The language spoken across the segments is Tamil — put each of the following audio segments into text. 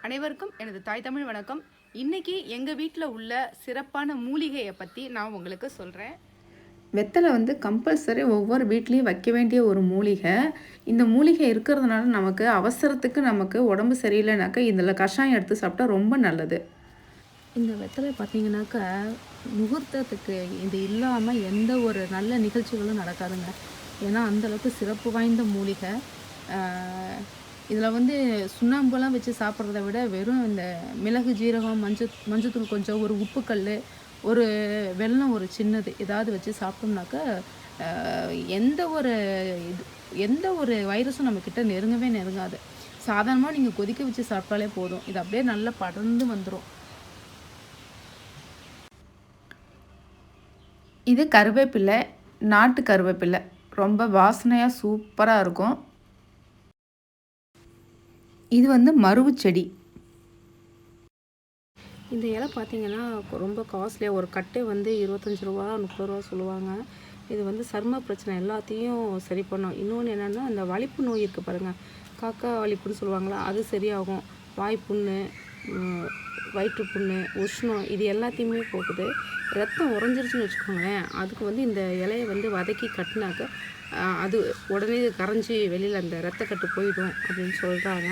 அனைவருக்கும் எனது தாய் தமிழ் வணக்கம். இன்னைக்கு எங்கள் வீட்டில் உள்ள சிறப்பான மூலிகையை பற்றி நான் உங்களுக்கு சொல்கிறேன். வெத்தலை கம்பல்சரி ஒவ்வொரு வீட்லேயும் வைக்க வேண்டிய ஒரு மூலிகை. இந்த மூலிகை இருக்கிறதுனால நமக்கு அவசரத்துக்கு நமக்கு உடம்பு சரியில்லைனாக்கா இதில் கஷாயம் எடுத்து சாப்பிட்டா ரொம்ப நல்லது. இந்த வெத்தலை பார்த்தீங்கன்னாக்கா முகூர்த்தத்துக்கு இது இல்லாமல் எந்த ஒரு நல்ல நிகழ்ச்சிகளும் நடக்காதுங்க. ஏன்னா அந்தளவுக்கு சிறப்பு வாய்ந்த மூலிகை. இதில் சுண்ணாம்பெல்லாம் வச்சு சாப்பிட்றத விட வெறும் இந்த மிளகு, ஜீரகம், மஞ்சத்தூள் கொஞ்சம், ஒரு உப்புக்கல், ஒரு வெல்லம், ஒரு சின்னது ஏதாவது வச்சு சாப்பிட்டோம்னாக்கா எந்த ஒரு வைரஸும் நம்மக்கிட்ட நெருங்கவே நெருங்காது. சாதாரணமாக நீங்கள் கொதிக்க வச்சு சாப்பிட்டாலே போதும், இது அப்படியே நல்லா படர்ந்து வந்துடும். இது கருவேப்பிலை, நாட்டு கருவேப்பிலை, ரொம்ப வாசனையாக சூப்பராக இருக்கும். இது மருவு செடி. இந்த இலை பார்த்தீங்கன்னா ரொம்ப காஸ்ட்லியாக, ஒரு கட்டை 25 ரூபா 30 ரூபா சொல்லுவாங்க. இது சர்ம பிரச்சனை எல்லாத்தையும் சரி பண்ணும். இன்னொன்று என்னென்னா, அந்த வலிப்பு நோய் இருக்குது பாருங்கள், காக்கா வலிப்புன்னு சொல்லுவாங்களா, அது சரியாகும். வாய்ப்புண்ணு, வயிற்றுப்புண்ணு, உஷ்ணம், இது எல்லாத்தையுமே போகுது. ரத்தம் உறைஞ்சிருச்சுன்னு வச்சுக்கோங்களேன், அதுக்கு இந்த இலையை வதக்கி கட்டினாக்க அது உடனே கரைஞ்சி வெளியில் அந்த ரத்தக்கட்டு போயிடும் அப்படின்னு சொல்கிறாங்க.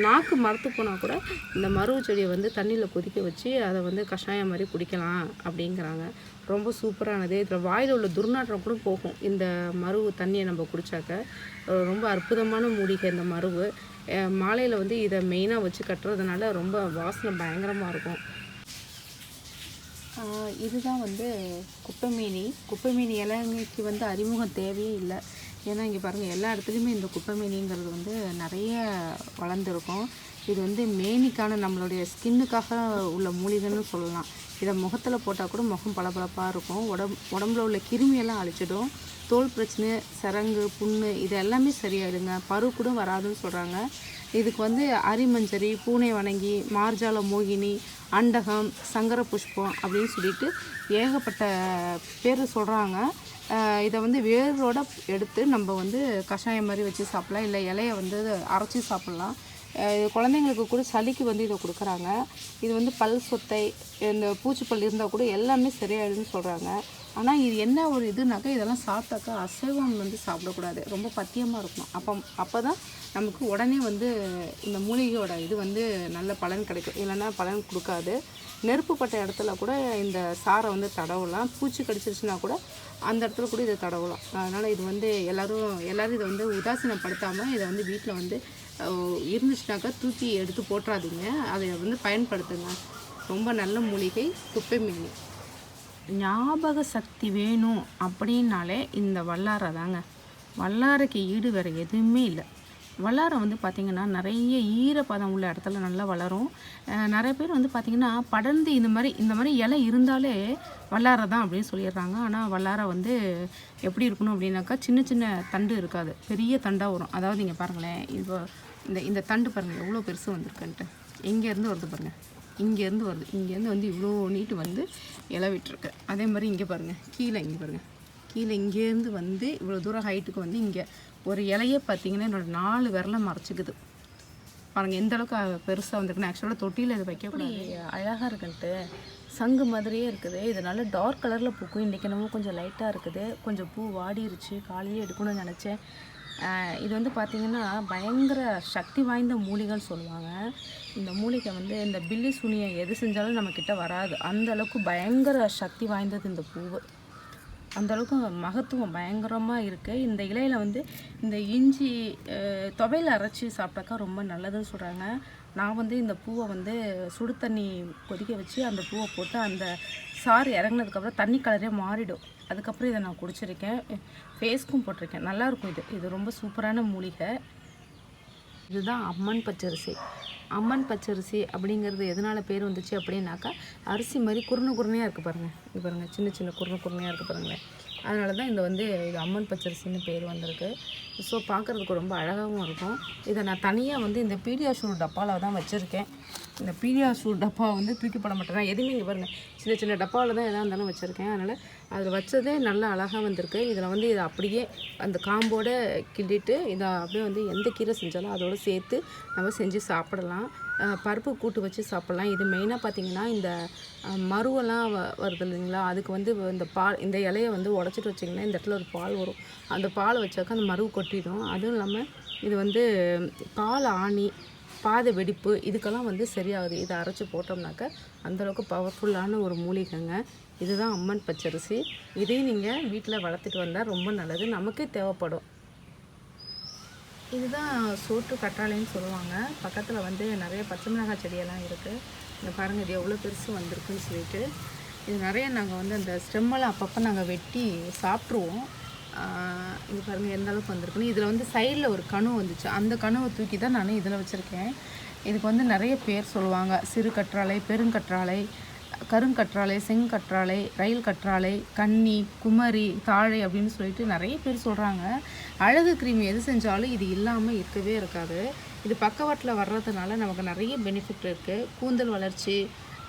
நாக்கு மரத்து போனால் கூட இந்த மருவு செடியை தண்ணியில் கொதிக்க வச்சு அதை கஷாயம் மாதிரி குடிக்கலாம் அப்படிங்கிறாங்க. ரொம்ப சூப்பரானது. இதில் வாயில் உள்ள துர்நாற்றம் கூட போகும் இந்த மருவு தண்ணியை நம்ம குடித்தாக்க. ரொம்ப அற்புதமான மூலிகை இந்த மருவு. மாலையில் இதை மெயினாக வச்சு கட்டுறதுனால ரொம்ப வாசனை பயங்கரமாக இருக்கும். இதுதான் குப்பை மீனி இலைக்கு அறிமுகம் தேவையே இல்லை. ஏன்னா இங்கே பாருங்கள், எல்லா இடத்துலையுமே இந்த குப்பை மீனிங்கிறது நிறைய வளர்ந்துருக்கும். இது மேனிக்கான நம்மளுடைய ஸ்கின்னுக்காக உள்ள மூலிகைன்னு சொல்லலாம். இதை முகத்தில் போட்டால் கூட முகம் பளபளப்பாக இருக்கும். உடம்புல உள்ள கிருமியெல்லாம் அழிச்சிடும். தோல் பிரச்சனை, சரங்கு, புண்ணு, இது எல்லாமே சரியாயிடுங்க. பரு கூட வராதுன்னு சொல்கிறாங்க. இதுக்கு அரிமஞ்சரி, பூனை வணங்கி, மார்ஜால மோகினி, அண்டகம், சங்கர புஷ்பம் அப்படின்னு சொல்லிட்டு ஏகப்பட்ட பேர் சொல்கிறாங்க. இதை வேரோட எடுத்து நம்ம கஷாயம் மாதிரி வச்சு சாப்பிட்லாம், இல்லை இலையை அரைச்சி சாப்பிட்லாம். குழந்தைங்களுக்கு கூட சளிக்கு இதை கொடுக்குறாங்க. இது பல் சொத்தை, இந்த பூச்சிப்பல் இருந்தால் கூட எல்லாமே சரியாயிடுன்னு சொல்கிறாங்க. ஆனால் இது என்ன ஒரு இதுனாக்கா, இதெல்லாம் சாப்பிட்டாக்கா அசைவம் சாப்பிடக்கூடாது, ரொம்ப பத்தியமாக இருக்கணும். அப்போ தான் நமக்கு உடனே இந்த மூலிகையோட இது நல்ல பலன் கிடைக்கும். இல்லைன்னா பலன் கொடுக்காது. நெருப்பு பட்ட இடத்துல கூட இந்த சாரை தடவலாம். பூச்சி கடிச்சிருச்சுன்னா கூட அந்த இடத்துல கூட இதை தடவலாம். அதனால் இது எல்லோரும் இதை உதாசீனப்படுத்தாமல் இதை வீட்டில் இருந்துச்சுனாக்கா தூக்கி எடுத்து போட்டுறாதீங்க. அதை பயன்படுத்துங்க. ரொம்ப நல்ல மூலிகை குப்பை மீனி. ஞாபக சக்தி வேணும் அப்படின்னாலே இந்த வல்லாரை தாங்க. வல்லாரைக்கு ஈடு வேறு எதுவுமே இல்லை. வல்லாரை பார்த்திங்கன்னா நிறைய ஈரப்பதம் உள்ள இடத்துல நல்லா வளரும். நிறைய பேர் பார்த்திங்கன்னா படர்ந்து இந்த மாதிரி இலை இருந்தாலே வல்லாரை தான் அப்படின்னு சொல்லிடுறாங்க. ஆனால் வல்லாரை எப்படி இருக்கணும் அப்படின்னாக்கா, சின்ன சின்ன தண்டு இருக்காது, பெரிய தண்டாக வரும். அதாவது இங்கே பாருங்களேன், இப்போ இந்த தண்டு பாருங்கள் எவ்வளோ பெருசு வந்திருக்குன்ட்டு. எங்கேருந்து வருது பாருங்கள், இங்கேருந்து வருது. இங்கேருந்து இவ்வளோ நீட்டு இலை விட்டுருக்கு. அதே மாதிரி இங்கே பாருங்கள், இங்கே பாருங்கள், கீழே இங்கேருந்து இவ்வளோ தூரம் ஹைட்டுக்கு இங்கே ஒரு இலையே பார்த்திங்கன்னா என்னோடய 4 விரலை மறைச்சிக்குது பாருங்கள், எந்த அளவுக்கு பெருசாக வந்துருக்குன்னு. ஆக்சுவலாக தொட்டியில் இது வைக்கக்கூடாது, அழகாக இருக்குன்ட்டு. சங்கு மாதிரியே இருக்குது. இதனால டார்க் கலரில் பூக்கும். இன்றைக்கி என்னமோ கொஞ்சம் லைட்டாக இருக்குது. கொஞ்சம் பூ வாடிருச்சு, காலையிலே எடுக்கணும்னு நினச்சேன். இது பார்த்திங்கன்னா பயங்கர சக்தி வாய்ந்த மூலிகைன்னு சொல்லுவாங்க. இந்த மூலிகை இந்த பில்லி சுனியை எது செஞ்சாலும் நம்மக்கிட்ட வராது. அந்தளவுக்கு பயங்கர சக்தி வாய்ந்தது இந்த பூவு. அந்தளவுக்கு மகத்துவம் பயங்கரமாக இருக்குது. இந்த இலையில் இந்த இஞ்சி துவையில் அரைச்சி சாப்பிட்டாக்கா ரொம்ப நல்லதுன்னு சொல்கிறாங்க. நான் இந்த பூவை சுடு தண்ணி கொதிக்க வச்சு அந்த பூவை போட்டு அந்த சாறு இறங்கினதுக்கப்புறம் தண்ணி கலரே மாறிடும். அதுக்கப்புறம் இதை நான் குடிச்சிருக்கேன், ஃபேஸ்க்கும் போட்டிருக்கேன். நல்லாயிருக்கும். இது ரொம்ப சூப்பரான மூலிகை. இதுதான் அம்மன் பச்சரிசி. அம்மன் பச்சரிசி அப்படிங்கிறது எதனால் பேர் வந்துச்சு அப்படின்னாக்கா, அரிசி மாதிரி குருணையாக இருக்குது பாருங்கள். இது பாருங்கள், சின்ன சின்ன குருணையாக இருக்குது பாருங்களேன். அதனால தான் இது அம்மன் பச்சரிசின்னு பேர் வந்திருக்கு. ஸோ பார்க்குறதுக்கு ரொம்ப அழகாகவும் இருக்கும். இதை நான் தனியாக வந்து இந்த பீடியாஷூர் டப்பாவில் தான் வச்சுருக்கேன். இந்த பீடியாஷூர் டப்பா வந்து தூக்கி போட மாட்டேன். நான் எதுவுமே இங்கே பாருங்கள், சின்ன சின்ன டப்பாவில் தான் எதாக இருந்தாலும் வச்சுருக்கேன். அதனால் அதில் வச்சதே நல்லா அழகாக வந்திருக்கு. இதில் வந்து இதை அப்படியே அந்த காம்போடு கிண்டிட்டு இதை அப்படியே வந்து எந்த கீரை செஞ்சாலும் அதோடு சேர்த்து நம்ம செஞ்சு சாப்பிடலாம். பருப்பு கூட்டு வச்சு சாப்பிட்லாம். இது மெயினாக பார்த்திங்கன்னா இந்த மருவெல்லாம் வருது இல்லைங்களா, அதுக்கு வந்து இந்த பால் இந்த இலையை வந்து உடச்சிட்டு வச்சிங்கன்னா இந்த இடத்துல ஒரு பால் வரும். அந்த பால் வச்சாக்கா அந்த மருவு கொட்டிடும். அதுவும் இல்லாமல் இது வந்து கால் ஆணி, பாத வெடிப்பு இதுக்கெல்லாம் வந்து சரியாகுது. இதை அரைச்சி போட்டோம்னாக்கா அந்தளவுக்கு பவர்ஃபுல்லான ஒரு மூலிகைங்க. இதுதான் அம்மன் பச்சரிசி. இதையும் நீங்கள் வீட்டில் வளர்த்துட்டு வந்தால் ரொம்ப நல்லது, நமக்கு தேவைப்படும். இதுதான் சோற்று கற்றாழைன்னு சொல்லுவாங்க. பக்கத்தில் வந்து நிறைய பச்சை மிளகாய் செடியெல்லாம் இருக்குது. இங்கே பாருங்கள், இது எவ்வளோ பெருசு வந்திருக்குன்னு சொல்லிட்டு. இது நிறைய நாங்கள் வந்து அந்த ஸ்டெம்மெல்லாம் அப்பப்போ நாங்கள் வெட்டி சாப்பிட்ருவோம். இது பாருங்கள் எந்த அளவுக்கு வந்திருக்குன்னு. இதில் வந்து சைடில் ஒரு கணு வந்துச்சு. அந்த கணுவை தூக்கி தான் நான் இதில் வச்சுருக்கேன். இதுக்கு வந்து நிறைய பேர் சொல்லுவாங்க. சிறு கற்றாழை, பெருங்கற்றாழை, கருங்கற்றாழை, செங்கற்றாழை, ரயில் கற்றாழை, கன்னி, குமரி, தாழை அப்படின்னு சொல்லிட்டு நிறைய பேர் சொல்கிறாங்க. அழகு க்ரீம் எது செஞ்சாலும் இது இல்லாமல் இருக்கவே இருக்காது. இது பக்கவாட்டில் வர்றதுனால நமக்கு நிறைய பெனிஃபிட் இருக்குது. கூந்தல் வளர்ச்சி,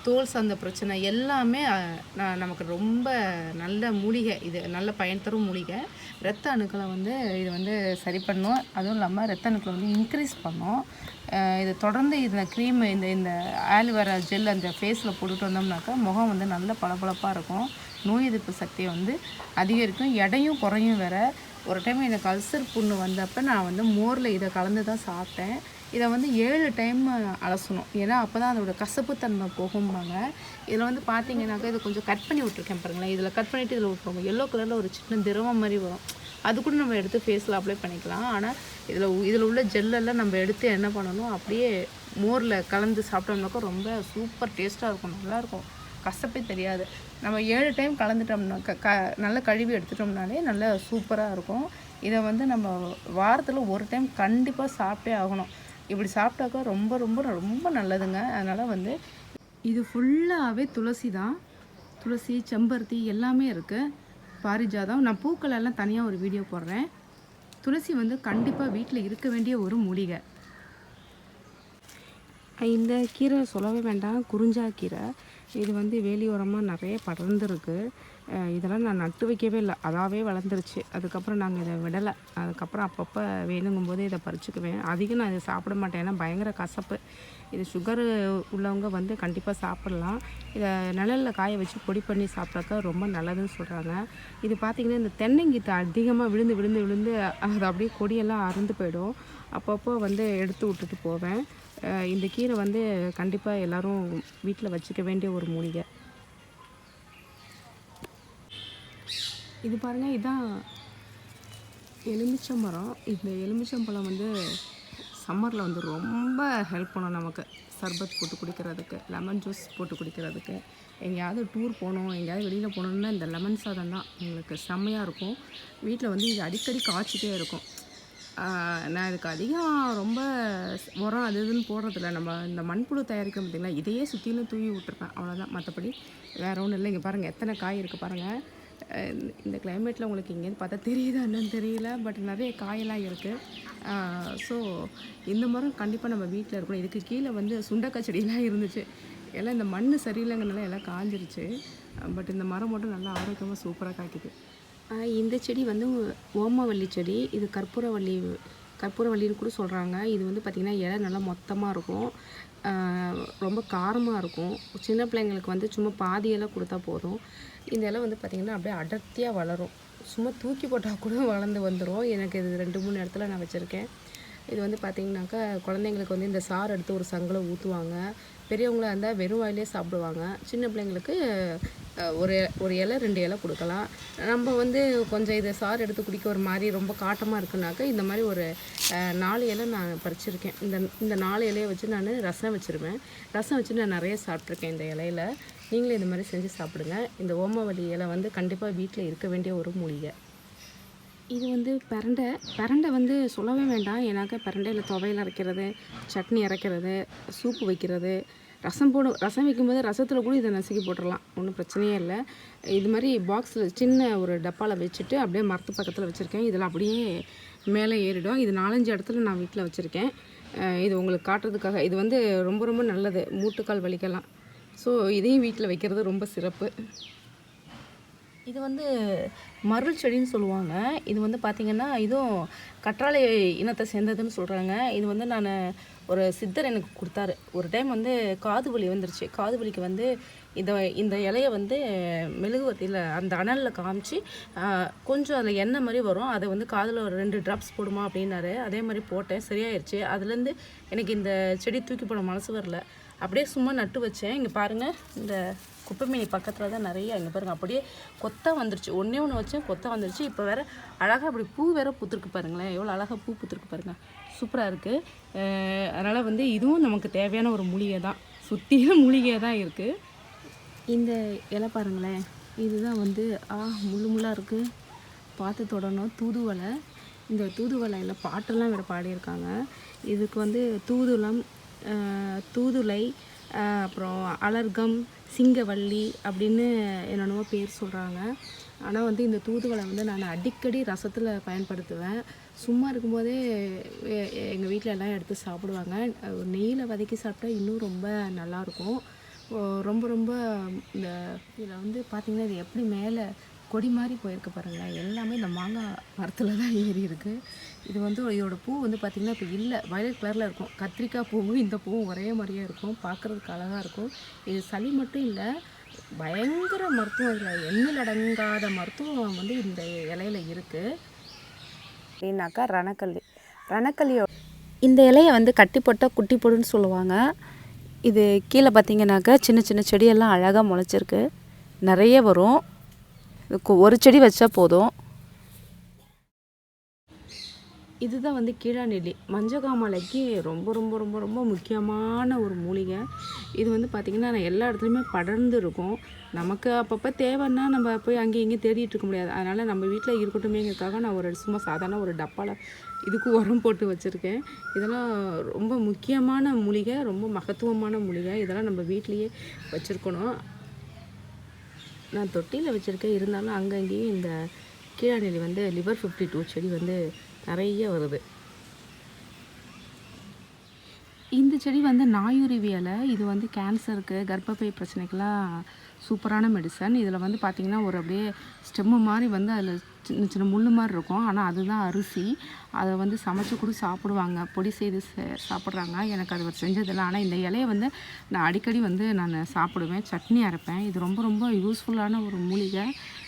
தோல் சார்ந்த பிரச்சனை எல்லாமே நமக்கு ரொம்ப நல்ல மூலிகை. இது நல்ல பயன் தரும் மூலிகை. இரத்த அணுக்களை வந்து இது வந்து சரி பண்ணும். அதுவும் இல்லாமல் இரத்த அணுக்களை வந்து இன்க்ரீஸ் பண்ணும். இது தொடர்ந்து இந்த க்ரீம் இந்த ஆலோவேரா ஜெல் அந்த ஃபேஸில் போட்டுட்டு வந்தோம்னாக்கா முகம் வந்து நல்ல பளபளப்பாக இருக்கும். நோய் எதிர்ப்பு சக்தியை வந்து அதிகரிக்கும். எடையும் குறையும் வேறு. ஒரு டைம் எனக்கு அல்சர் புண்ணு வந்தப்போ நான் வந்து மோரில் இதை கலந்து தான் சாப்பிட்டேன். இதை வந்து 7 டைம் அலசணும். ஏன்னா அப்போ தான் அதோடய கசப்புத்தன்மை போகும்பாங்க. இதில் வந்து பார்த்தீங்கன்னாக்கா இதை கொஞ்சம் கட் பண்ணி விட்ருக்கேன் பாருங்களேன். இதில் கட் பண்ணிவிட்டு இதில் விட்டுருவோம். எல்லோ கலரில் ஒரு சின்ன திரவம் மாதிரி வரும். அது கூட நம்ம எடுத்து ஃபேஸில் அப்ளை பண்ணிக்கலாம். ஆனால் இதில் உள்ள ஜெல்லெல்லாம் நம்ம எடுத்து என்ன பண்ணணும், அப்படியே மோரில் கலந்து சாப்பிட்டோம்னாக்கா ரொம்ப சூப்பர் டேஸ்ட்டாக இருக்கும். நல்லாயிருக்கும், கசப்பே தெரியாது. நம்ம 7 டைம் கலந்துட்டோம்னாக்கா நல்லா கழுவி எடுத்துட்டோம்னாலே நல்லா சூப்பராக இருக்கும். இதை வந்து நம்ம வாரத்தில் ஒரு டைம் கண்டிப்பாக சாப்பிட்டே ஆகணும். இப்படி சாப்பிட்டாக்கா ரொம்ப ரொம்ப ரொம்ப நல்லதுங்க. அதனால் வந்து இது ஃபுல்லாகவே துளசி தான். துளசி, செம்பருத்தி எல்லாமே இருக்குது. பாரிஜாதம். நான் பூக்கள் எல்லாம் தனியாக ஒரு வீடியோ போடுறேன். துளசி வந்து கண்டிப்பாக வீட்டில் இருக்க வேண்டிய ஒரு மூலிகை. இந்த கீரை சொல்லவே வேண்டாம், குறிஞ்சா கீரை. இது வந்து வேலியோரமாக நிறைய படர்ந்துருக்கு. இதெல்லாம் நான் நட்டு வைக்கவே இல்லை, அதாவே வளர்ந்துருச்சு. அதுக்கப்புறம் நாங்கள் இதை விடலை. அதுக்கப்புறம் அப்பப்போ வேணுங்கும்போது இதை பறிச்சுக்குவேன். அதிகம் நான் இதை சாப்பிட மாட்டேன், ஏன்னா பயங்கர கசப்பு. இது சுகரு உள்ளவங்க வந்து கண்டிப்பாக சாப்பிட்லாம். இதை நிழலில் காய வச்சு பொடி பண்ணி சாப்பிட்டாக்கா ரொம்ப நல்லதுன்னு சொல்கிறாங்க. இது பார்த்திங்கன்னா இந்த தென்னங்கீத்தை அதிகமாக விழுந்து விழுந்து விழுந்து அது அப்படியே கொடியெல்லாம் அறுந்து போயிடும். அப்பப்போ வந்து எடுத்து விட்டுட்டு போவேன். இந்த கீரை வந்து கண்டிப்பாக எல்லோரும் வீட்டில் வச்சுக்க வேண்டிய ஒரு மூலிகை. இது பாருங்கள், இதுதான் எலுமிச்சம்பழம். இந்த எலுமிச்சம்பழம் வந்து சம்மரில் வந்து ரொம்ப ஹெல்ப் பண்ணும் நமக்கு. சர்பத் போட்டு குடிக்கிறதுக்கு, லெமன் ஜூஸ் போட்டு குடிக்கிறதுக்கு, எங்கேயாவது டூர் போகணும், எங்கேயாவது வெளியில் போகணுன்னா இந்த லெமன் சாதம் தான் எங்களுக்கு செம்மையாக இருக்கும். வீட்டில் வந்து இது அடிக்கடி காய்ச்சிட்டே இருக்கும். நான் இதுக்கு அதிகம் ரொம்ப உரம் அது இதுன்னு போடுறதில்ல. நம்ம இந்த மண்புழு தயாரிக்கிறோம் பார்த்திங்களா, இதையே சுற்றிலும் தூவி விட்டுருப்பேன், அவ்வளோதான். மற்றபடி வேறு ஒன்றும் இல்லை. இங்கே பாருங்கள் எத்தனை காய் இருக்குது பாருங்கள். இந்த கிளைமேட்டில் உங்களுக்கு இங்கேருந்து பார்த்தா தெரியுதா என்னன்னு தெரியல, பட் நிறைய காயெல்லாம் இருக்குது. ஸோ இந்த மரம் கண்டிப்பாக நம்ம வீட்டில் இருக்கணும். இதுக்கு கீழே வந்து சுண்டக்காய் செடியெல்லாம் இருந்துச்சு. எல்லாம் இந்த மண் சரியில்லைங்கனால எல்லாம் காஞ்சிருச்சு. பட் இந்த மரம் மட்டும் நல்லா ஆரோக்கியமாக சூப்பராக காய்க்குது. இந்த செடி வந்து ஓமவல்லி செடி. இது கற்பூரவல்லின்னு கூட சொல்கிறாங்க. இது வந்து பார்த்திங்கன்னா இலை நல்லா மொத்தமாக இருக்கும், ரொம்ப காரமாக இருக்கும். சின்ன பிள்ளைங்களுக்கு வந்து சும்மா பாதி இலை கொடுத்தா போதும். இந்த இலை வந்து பார்த்திங்கன்னா அப்படியே அடர்த்தியாக வளரும். சும்மா தூக்கி போட்டால் கூட வளர்ந்து வந்துடும். எனக்கு இது 2-3 இடத்துல நான் வச்சுருக்கேன். இது வந்து பார்த்திங்கனாக்கா குழந்தைங்களுக்கு வந்து இந்த சாறு எடுத்து ஒரு சங்கில் ஊற்றுவாங்க. பெரியவங்களாக இருந்தால் வெறும் வாயிலே சாப்பிடுவாங்க. சின்ன பிள்ளைங்களுக்கு ஒரு இலை 2 இலை கொடுக்கலாம். நம்ம வந்து கொஞ்சம் இதை சாறு எடுத்து குடிக்க ஒரு மாதிரி ரொம்ப காட்டமாக இருக்குனாக்கா இந்த மாதிரி ஒரு 4 இலை நான் பறிச்சிருக்கேன். இந்த 4 இலையை வச்சு நான் ரசம் வச்சுருவேன். ரசம் வச்சு நான் நிறைய சாப்பிட்ருக்கேன் இந்த இலையில். நீங்களும் இந்த மாதிரி செஞ்சு சாப்பிடுங்க. இந்த இலை வந்து கண்டிப்பாக வீட்டில் இருக்க வேண்டிய ஒரு மூலிகை. இது வந்து பிரண்டை வந்து சொல்லவே வேண்டாம். ஏன்னாக்கா பிரண்டையில் துவையல் அரைக்கிறது, சட்னி அரைக்கிறது, சூப்பு வைக்கிறது, ரசம் வைக்கும்போது ரசத்தில் கூட இதை நசுக்கி போட்டுடலாம், ஒன்றும் பிரச்சனையே இல்லை. இது மாதிரி பாக்ஸில் சின்ன ஒரு டப்பாவில் வச்சுட்டு அப்படியே மரத்து பக்கத்தில் வச்சுருக்கேன். இதில் அப்படியே மேலே ஏறிடும். இது 4-5 இடத்துல நான் வீட்டில் வச்சுருக்கேன். இது உங்களுக்கு காட்டுறதுக்காக. இது வந்து ரொம்ப ரொம்ப நல்லது மூட்டுக்கால் வலிக்கலாம். ஸோ இதையும் வீட்டில் வைக்கிறது ரொம்ப சிறப்பு. இது வந்து மருள் செடின்னு சொல்லுவாங்க. இது வந்து பார்த்திங்கன்னா இதுவும் கற்றாழை இனத்தை சேர்ந்ததுன்னு சொல்கிறாங்க. இது வந்து நான் ஒரு சித்தர் எனக்கு கொடுத்தாரு. ஒரு டைம் வந்து காது வலி வந்துருச்சு. காது வலிக்கு வந்து இந்த இலையை வந்து மெழுகுவர்த்தியில் அந்த அனலில் காமிச்சு கொஞ்சம் அதில் எண்ணெய் மாதிரி வரும், அதை வந்து காதில் ஒரு 2 ட்ராப்ஸ் போடுமா அப்படின்னாரு. அதே மாதிரி போட்டேன், சரியாயிருச்சு. அதுலேருந்து எனக்கு இந்த செடி தூக்கி போட மனசு வரல. அப்படியே சும்மா நட்டு வச்சேன். இங்கே பாருங்கள், இந்த குப்பைமேனி பக்கத்தில் தான் நிறைய இங்கே பாருங்கள் அப்படியே கொத்தாக வந்துருச்சு. ஒன்று வச்சேன், கொத்தாக வந்துருச்சு. இப்போ வேறு அழகாக அப்படி பூ வேறு பூத்துருக்கு பாருங்களேன், எவ்வளோ அழகாக பூ பூத்துருக்கு பாருங்கள், சூப்பராக இருக்குது. அதனால் வந்து இதுவும் நமக்கு தேவையான ஒரு மூலிகை தான், சுற்றியும் மூலிகை தான் இருக்குது. இந்த இலை பாருங்களேன், இதுதான் வந்து முள்ளாக இருக்குது, பார்த்து தொடணும். தூதுவளை. இந்த தூதுவளையில் பாட்டெல்லாம் வேறு பாடியிருக்காங்க. இதுக்கு வந்து தூதுளம், தூதுளை, அப்புறம் அலர்கம், சிங்கவள்ளி அப்படின்னு என்னென்னமோ பேர் சொல்கிறாங்க. ஆனால் வந்து இந்த தூதுவளை வந்து நான் அடிக்கடி ரசத்தில் பயன்படுத்துவேன். சும்மா இருக்கும்போதே எங்கள் வீட்டில் எல்லாம் எடுத்து சாப்பிடுவாங்க. நெய்யில் வதக்கி சாப்பிட்டா இன்னும் ரொம்ப நல்லாயிருக்கும். ரொம்ப ரொம்ப இந்த இதில் வந்து பார்த்திங்கன்னா இது எப்படி மேலே கொடி மாதிரி போயிருக்கு பாருங்கள். எல்லாமே இந்த மாங்காய் மரத்தில் தான் ஏறி இருக்குது. இது வந்து இதோட பூ வந்து பார்த்திங்கன்னா இப்போ இல்லை, வயலட் கலரில் இருக்கும். கத்திரிக்காய் பூவும் இந்த பூவும் ஒரே மாதிரியே இருக்கும், பார்க்குறதுக்கு அழகாக இருக்கும். இது சளி மட்டும் இல்லை, பயங்கர மருத்துவம், இதில் எண்ணில் அடங்காத மருத்துவம் வந்து இந்த இலையில் இருக்குது. அப்படின்னாக்கா ரணக்கல்லியோ இந்த இலையை வந்து கட்டி போட்டால் குட்டி போடுன்னு சொல்லுவாங்க. இது கீழே பார்த்திங்கனாக்கா சின்ன சின்ன செடியெல்லாம் அழகாக முளைச்சிருக்கு, நிறைய வரும். ஒரு செடி வச்சா போதும். இதுதான் வந்து கீழாநெல்லி, மஞ்சக்காமலைக்கு ரொம்ப ரொம்ப ரொம்ப ரொம்ப முக்கியமான ஒரு மூலிகை. இது வந்து பார்த்திங்கன்னா எல்லா இடத்துலையுமே படர்ந்து இருக்கும். நமக்கு அப்பப்போ தேவைன்னா நம்ம போய் அங்கேயும் இங்கேயும் தேடிட்டு இருக்க முடியாது. அதனால் நம்ம வீட்டில் இருக்கட்டுமேங்கிறதுக்காக நான் ஒரு சும்மா சாதாரண ஒரு டப்பாவில் இதுக்கு உரம் போட்டு வச்சுருக்கேன். இதெல்லாம் ரொம்ப முக்கியமான மூலிகை, ரொம்ப மகத்துவமான மூலிகை. இதெல்லாம் நம்ம வீட்லேயே வச்சுருக்கணும். நான் தொட்டியில் வச்சுருக்கேன், இருந்தாலும் அங்கங்கேயும் இந்த கீழாநெல்லி வந்து லிவர் 52 செடி வந்து நிறைய வருது. இந்த செடி வந்து நாயுருவி இலை. இது வந்து கேன்சருக்கு, கர்ப்பப்பை பிரச்சனைக்கெல்லாம் சூப்பரான மெடிசன். இதில் வந்து பார்த்திங்கன்னா ஒரு அப்படியே ஸ்டெம்மு மாதிரி வந்து அதில் சின்ன சின்ன முள் மாதிரி இருக்கும். ஆனால் அதுதான் அரிசி. அதை வந்து சமைச்சு கூட சாப்பிடுவாங்க, பொடி செய்து சாப்பிட்றாங்க. எனக்கு அது செஞ்சதில்லை. ஆனால் இந்த இலையை வந்து நான் அடிக்கடி வந்து நான் சாப்பிடுவேன், சட்னி அரைப்பேன். இது ரொம்ப ரொம்ப யூஸ்ஃபுல்லான ஒரு மூலிகை.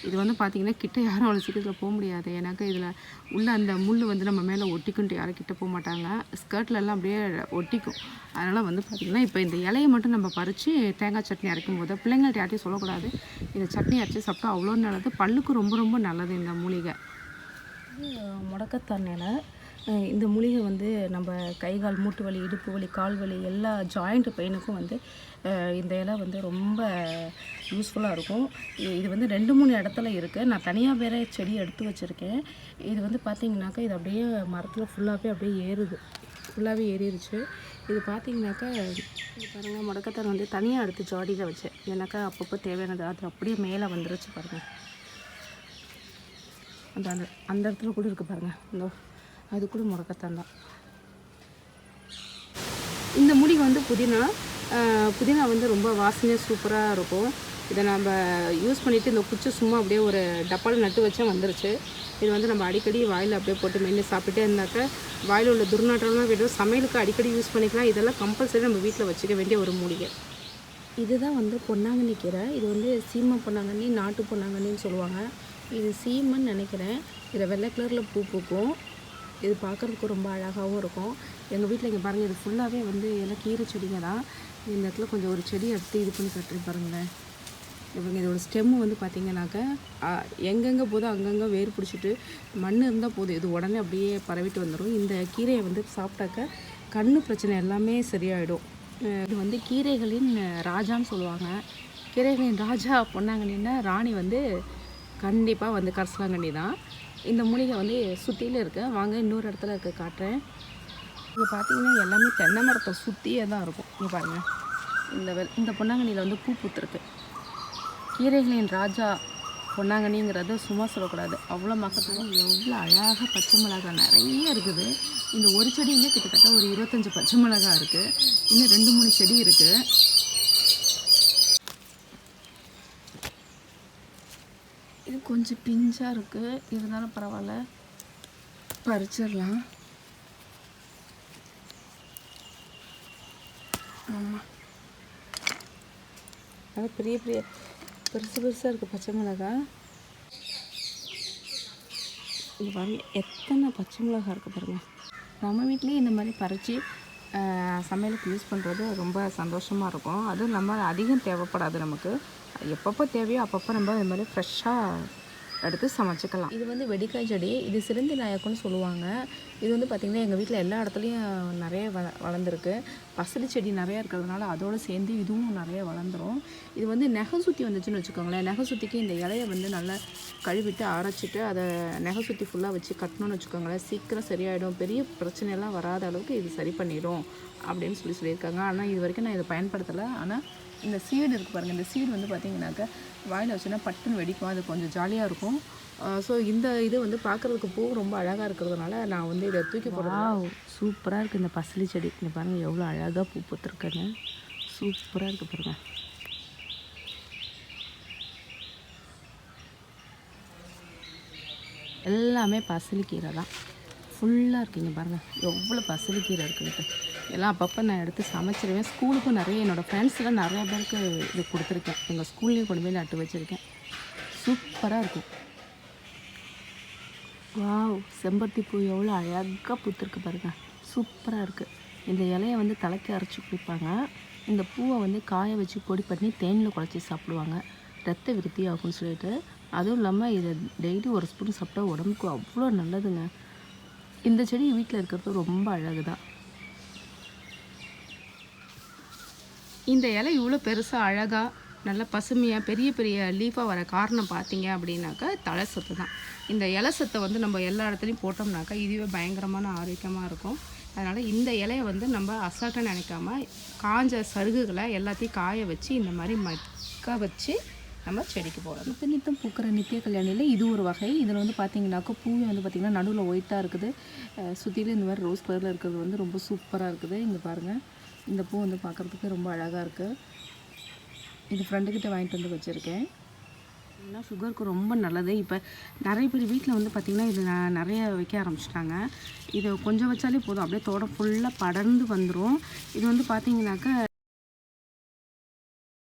இது வந்து பார்த்திங்கன்னா கிட்ட யாரும் அவ்வளோ சீக்கிரத்தில் போக முடியாது. எனக்கு இதில் உள்ள அந்த முள் வந்து நம்ம மேலே ஒட்டிக்குன்ட்டு யாரும் கிட்ட போக மாட்டாங்க, ஸ்கர்ட்லெல்லாம் அப்படியே ஒட்டிக்கும். அதனால் வந்து பார்த்திங்கன்னா இப்போ இந்த இலையை மட்டும் நம்ம பறித்து தேங்காய் சட்னி அரைக்கும் போது பிள்ளைங்கள்ட்ட யார்ட்டையும் சொல்லக்கூடாது. இந்த சட்னி அரைச்சி சாப்பிட்டா அவ்வளோ நல்லது, பல்லுக்கு ரொம்ப ரொம்ப நல்லது இந்த மூலிகை. முடக்கத்தான் இலை. இந்த மூலிகை வந்து நம்ம கை கால் மூட்டு வலி, இடுப்பு வலி, கால் வலி, எல்லா ஜாயிண்ட் பெயினுக்கும் வந்து இந்த இலை வந்து ரொம்ப யூஸ்ஃபுல்லாக இருக்கும். இது வந்து 2-3 இடத்துல இருக்குது. நான் தனியாக வேறு செடி எடுத்து வச்சுருக்கேன். இது வந்து பார்த்திங்கனாக்கா இது அப்படியே மரத்தில் ஃபுல்லாகவே அப்படியே ஏறுது, ஃபுல்லாகவே ஏறிடுச்சு. இது பார்த்திங்கனாக்கா இது பாருங்கள், முடக்கத்தான் வந்து தனியாக எடுத்து ஜாடியில் வச்சேன். ஏன்னாக்கா அப்பப்போ தேவையானது அது அப்படியே மேலே வந்துருச்சு பாருங்கள். அந்த இடத்துல கூட இருக்குது பாருங்கள், இந்த அது கூட முடக்கத்தான் தான். இந்த மூலிகை வந்து புதினா வந்து ரொம்ப வாசனையாக சூப்பராக இருக்கும். இதை நம்ம யூஸ் பண்ணிவிட்டு இந்த குச்சி சும்மா அப்படியே ஒரு டப்பாவில் நட்டு வச்சா வந்துருச்சு. இது வந்து நம்ம அடிக்கடி வாயில் அப்படியே போட்டு மென்று சாப்பிட்டே இருந்தாக்க வாயில் உள்ள துர்நாற்றம்லாம் விடும். சமையலுக்கு அடிக்கடி யூஸ் பண்ணிக்கலாம். இதெல்லாம் கம்பல்சரி நம்ம வீட்டில் வச்சுக்க வேண்டிய ஒரு மூலிகை. இதுதான் வந்து பொன்னாங்கண்ணி கீரை. இது வந்து சீமை பொன்னாங்கண்ணி, நாட்டு பொன்னாங்கண்ணின்னு சொல்லுவாங்க. இது சீமைன்னு நினைக்கிறேன். இதில் வெள்ளை கலரில் பூ பூக்கும். இது பார்க்குறதுக்கு ரொம்ப அழகாகவும் இருக்கும். எங்கள் வீட்டில் இங்கே பாருங்கள், இது ஃபுல்லாகவே வந்து எல்லாம் கீரை செடிங்க தான். இந்த இடத்துல கொஞ்சம் ஒரு செடி எடுத்து இது பண்ணி கட்டுறேன் பாருங்களேன். இவங்க இதோட ஸ்டெம்மு வந்து பார்த்திங்கனாக்கா எங்கெங்கே போதும் அங்கங்கே வேர் பிடிச்சிட்டு மண் இருந்தால் போதும், இது உடனே அப்படியே பரவிட்டு வந்துடும். இந்த கீரையை வந்து சாப்பிட்டாக்க கண்ணு பிரச்சனை எல்லாமே சரியாயிடும். இது வந்து கீரைகளின் ராஜான்னு சொல்லுவாங்க. கீரைகளின் ராஜா பொன்னாங்கண்ணின்னா ராணி வந்து கண்டிப்பாக வந்து கரிசலாங்கண்ணி தான். இந்த மூலிகை வந்து சுற்றியில் இருக்குது. வாங்க இன்னொரு இடத்துல இருக்க காட்டுறேன். இங்கே பார்த்தீங்கன்னா எல்லாமே தென்னை மரத்தை சுற்றியே தான் இருக்கும். இங்கே பாருங்கள், இந்த பொன்னாங்கண்ணியில் வந்து பூ பூத்துருக்கு. கீரைகளின் ராஜா பொன்னாங்கண்ணிங்கிறத சும்மா சொல்லக்கூடாது, அவ்வளோ மக்கத்துக்கும். எவ்வளோ அழகாக பச்சை மிளகாய் நிறைய இருக்குது. இந்த ஒரு செடியுமே கிட்டத்தட்ட ஒரு 25 பச்சை மிளகாய் இருக்குது. இன்னும் 2-3 செடி இருக்குது. இது கொஞ்சம் பிஞ்சாக இருக்குது, இருந்தாலும் பரவாயில்ல, பறிச்சிடலாம். ஆமாம், அது பெரிய பெருசாக இருக்குது பச்சை மிளகாய். இது பாருங்க எத்தனை பச்சை மிளகாய் இருக்குது பாருங்கள். நம்ம வீட்லேயே இந்த மாதிரி பறித்து சமையலுக்கு யூஸ் பண்ணுறது ரொம்ப சந்தோஷமாக இருக்கும். அதுவும் இல்லாமல் அதிகம் தேவைப்படாது நமக்கு. எப்பப்போ தேவையோ அப்பப்போ நம்ம இது மாதிரி ஃப்ரெஷ்ஷாக எடுத்து சமைச்சிக்கலாம். இது வந்து வெடிக்காய் செடி, இது சிறந்தி நாயக்கம்னு சொல்லுவாங்க. இது வந்து பார்த்திங்கன்னா எங்கள் வீட்டில் எல்லா இடத்துலையும் நிறைய வளர்ந்துருக்கு. பசடி செடி நிறையா இருக்கிறதுனால அதோடு சேர்ந்து இதுவும் நிறைய வளர்ந்துடும். இது வந்து நெகை சுற்றி வந்துச்சுன்னு வச்சுக்கோங்களேன். நெகை சுற்றிக்கு இந்த இலையை வந்து நல்லா கழுவிட்டு அரைச்சிட்டு அதை நெகை சுற்றி ஃபுல்லாக வச்சு கட்டணும்னு வச்சுக்கோங்களேன், சீக்கிரம் சரியாயிடும். பெரிய பிரச்சனையெல்லாம் வராத அளவுக்கு இது சரி பண்ணிடும் அப்படின்னு சொல்லியிருக்காங்க. ஆனால் இது வரைக்கும் நான் இதை பயன்படுத்தலை. ஆனால் இந்த சீடு இருக்குது பாருங்கள், இந்த சீடு வந்து பார்த்திங்கனாக்கா வாயில் வச்சுன்னா பட்டுன்னு வெடிக்கும். அது கொஞ்சம் ஜாலியாக இருக்கும். ஸோ இந்த இது வந்து பார்க்குறதுக்கு பூ ரொம்ப அழகாக இருக்கிறதுனால நான் வந்து இதை தூக்கி போடுறேன். சூப்பராக இருக்குது இந்த பசலி செடி. இங்கே பாருங்கள் எவ்வளோ அழகாக பூ பூத்துருக்குன்னு. சூப்பராக இருக்குது பாருங்கள். எல்லாமே பசலிக்கீரை தான், ஃபுல்லாக இருக்குங்க பாருங்கள் எவ்வளோ பசலிக்கீரை இருக்குன்ட்டு. எல்லாம் அப்பப்போ நான் எடுத்து சமைச்சிருவேன். ஸ்கூலுக்கும் நிறைய என்னோடய ஃப்ரெண்ட்ஸ்லாம் நிறையா பேருக்கு இது கொடுத்துருக்கேன். எங்கள் ஸ்கூல்லேயும் கொண்டு போய் நட்டு வச்சுருக்கேன். சூப்பராக இருக்கும். வாவ், செம்பருத்தி பூ எவ்வளோ அழகாக பூத்துருக்கு பாருங்கள், சூப்பராக இருக்குது. இந்த இலையை வந்து தலைக்கு அரைச்சி குடிப்பாங்க. இந்த பூவை வந்து காய வச்சு பொடி பண்ணி தேனில் குழச்சி சாப்பிடுவாங்க, ரத்த விருத்தி ஆகும்னு சொல்லிட்டு. அதுவும் இல்லாமல் இதை டெய்லி ஒரு ஸ்பூன் சாப்பிட்டா உடம்புக்கு அவ்வளோ நல்லதுங்க. இந்த செடி வீட்டில் இருக்கிறது ரொம்ப அழகு தான். இந்த இலை இவ்வளோ பெருசாக அழகாக நல்லா பசுமையாக பெரிய பெரிய லீஃபாக வர காரணம் பார்த்தீங்க அப்படின்னாக்கா தலை சத்து தான். இந்த இலை சத்தை வந்து நம்ம எல்லா இடத்துலையும் போட்டோம்னாக்கா இதுவே பயங்கரமான ஆரோக்கியமாக இருக்கும். அதனால் இந்த இலையை வந்து நம்ம அசால்ட்டாக நினைக்காம காஞ்ச சருகுகளை எல்லாத்தையும் காய வச்சு இந்த மாதிரி மக்க வச்சு நம்ம செடிக்கு போடணும். நித்தம் பூக்கிற நித்திய கல்யாணியில் இது ஒரு வகை. இதில் வந்து பார்த்திங்கனாக்கா பூவே வந்து பார்த்திங்கன்னா நடுவில் ஒயிட்டாக இருக்குது, சுற்றிலும் இந்த மாதிரி ரோஸ் கலரில் இருக்கிறது வந்து ரொம்ப சூப்பராக இருக்குது. இங்கே பாருங்கள், இந்த பூ வந்து பார்க்குறதுக்கு ரொம்ப அழகாக இருக்குது. இது ஃப்ரெண்டுக்கிட்ட வாங்கிட்டு வந்து வச்சுருக்கேன். ஏன்னா சுகருக்கு ரொம்ப நல்லது. இப்போ நிறைய பேர் வீட்டில் வந்து பார்த்திங்கன்னா இது நிறைய வைக்க ஆரம்பிச்சிட்டாங்க. இதை கொஞ்சம் வச்சாலே போதும், அப்படியே தோட்டம் ஃபுல்லாக படர்ந்து வந்துடும். இது வந்து பார்த்திங்கனாக்கா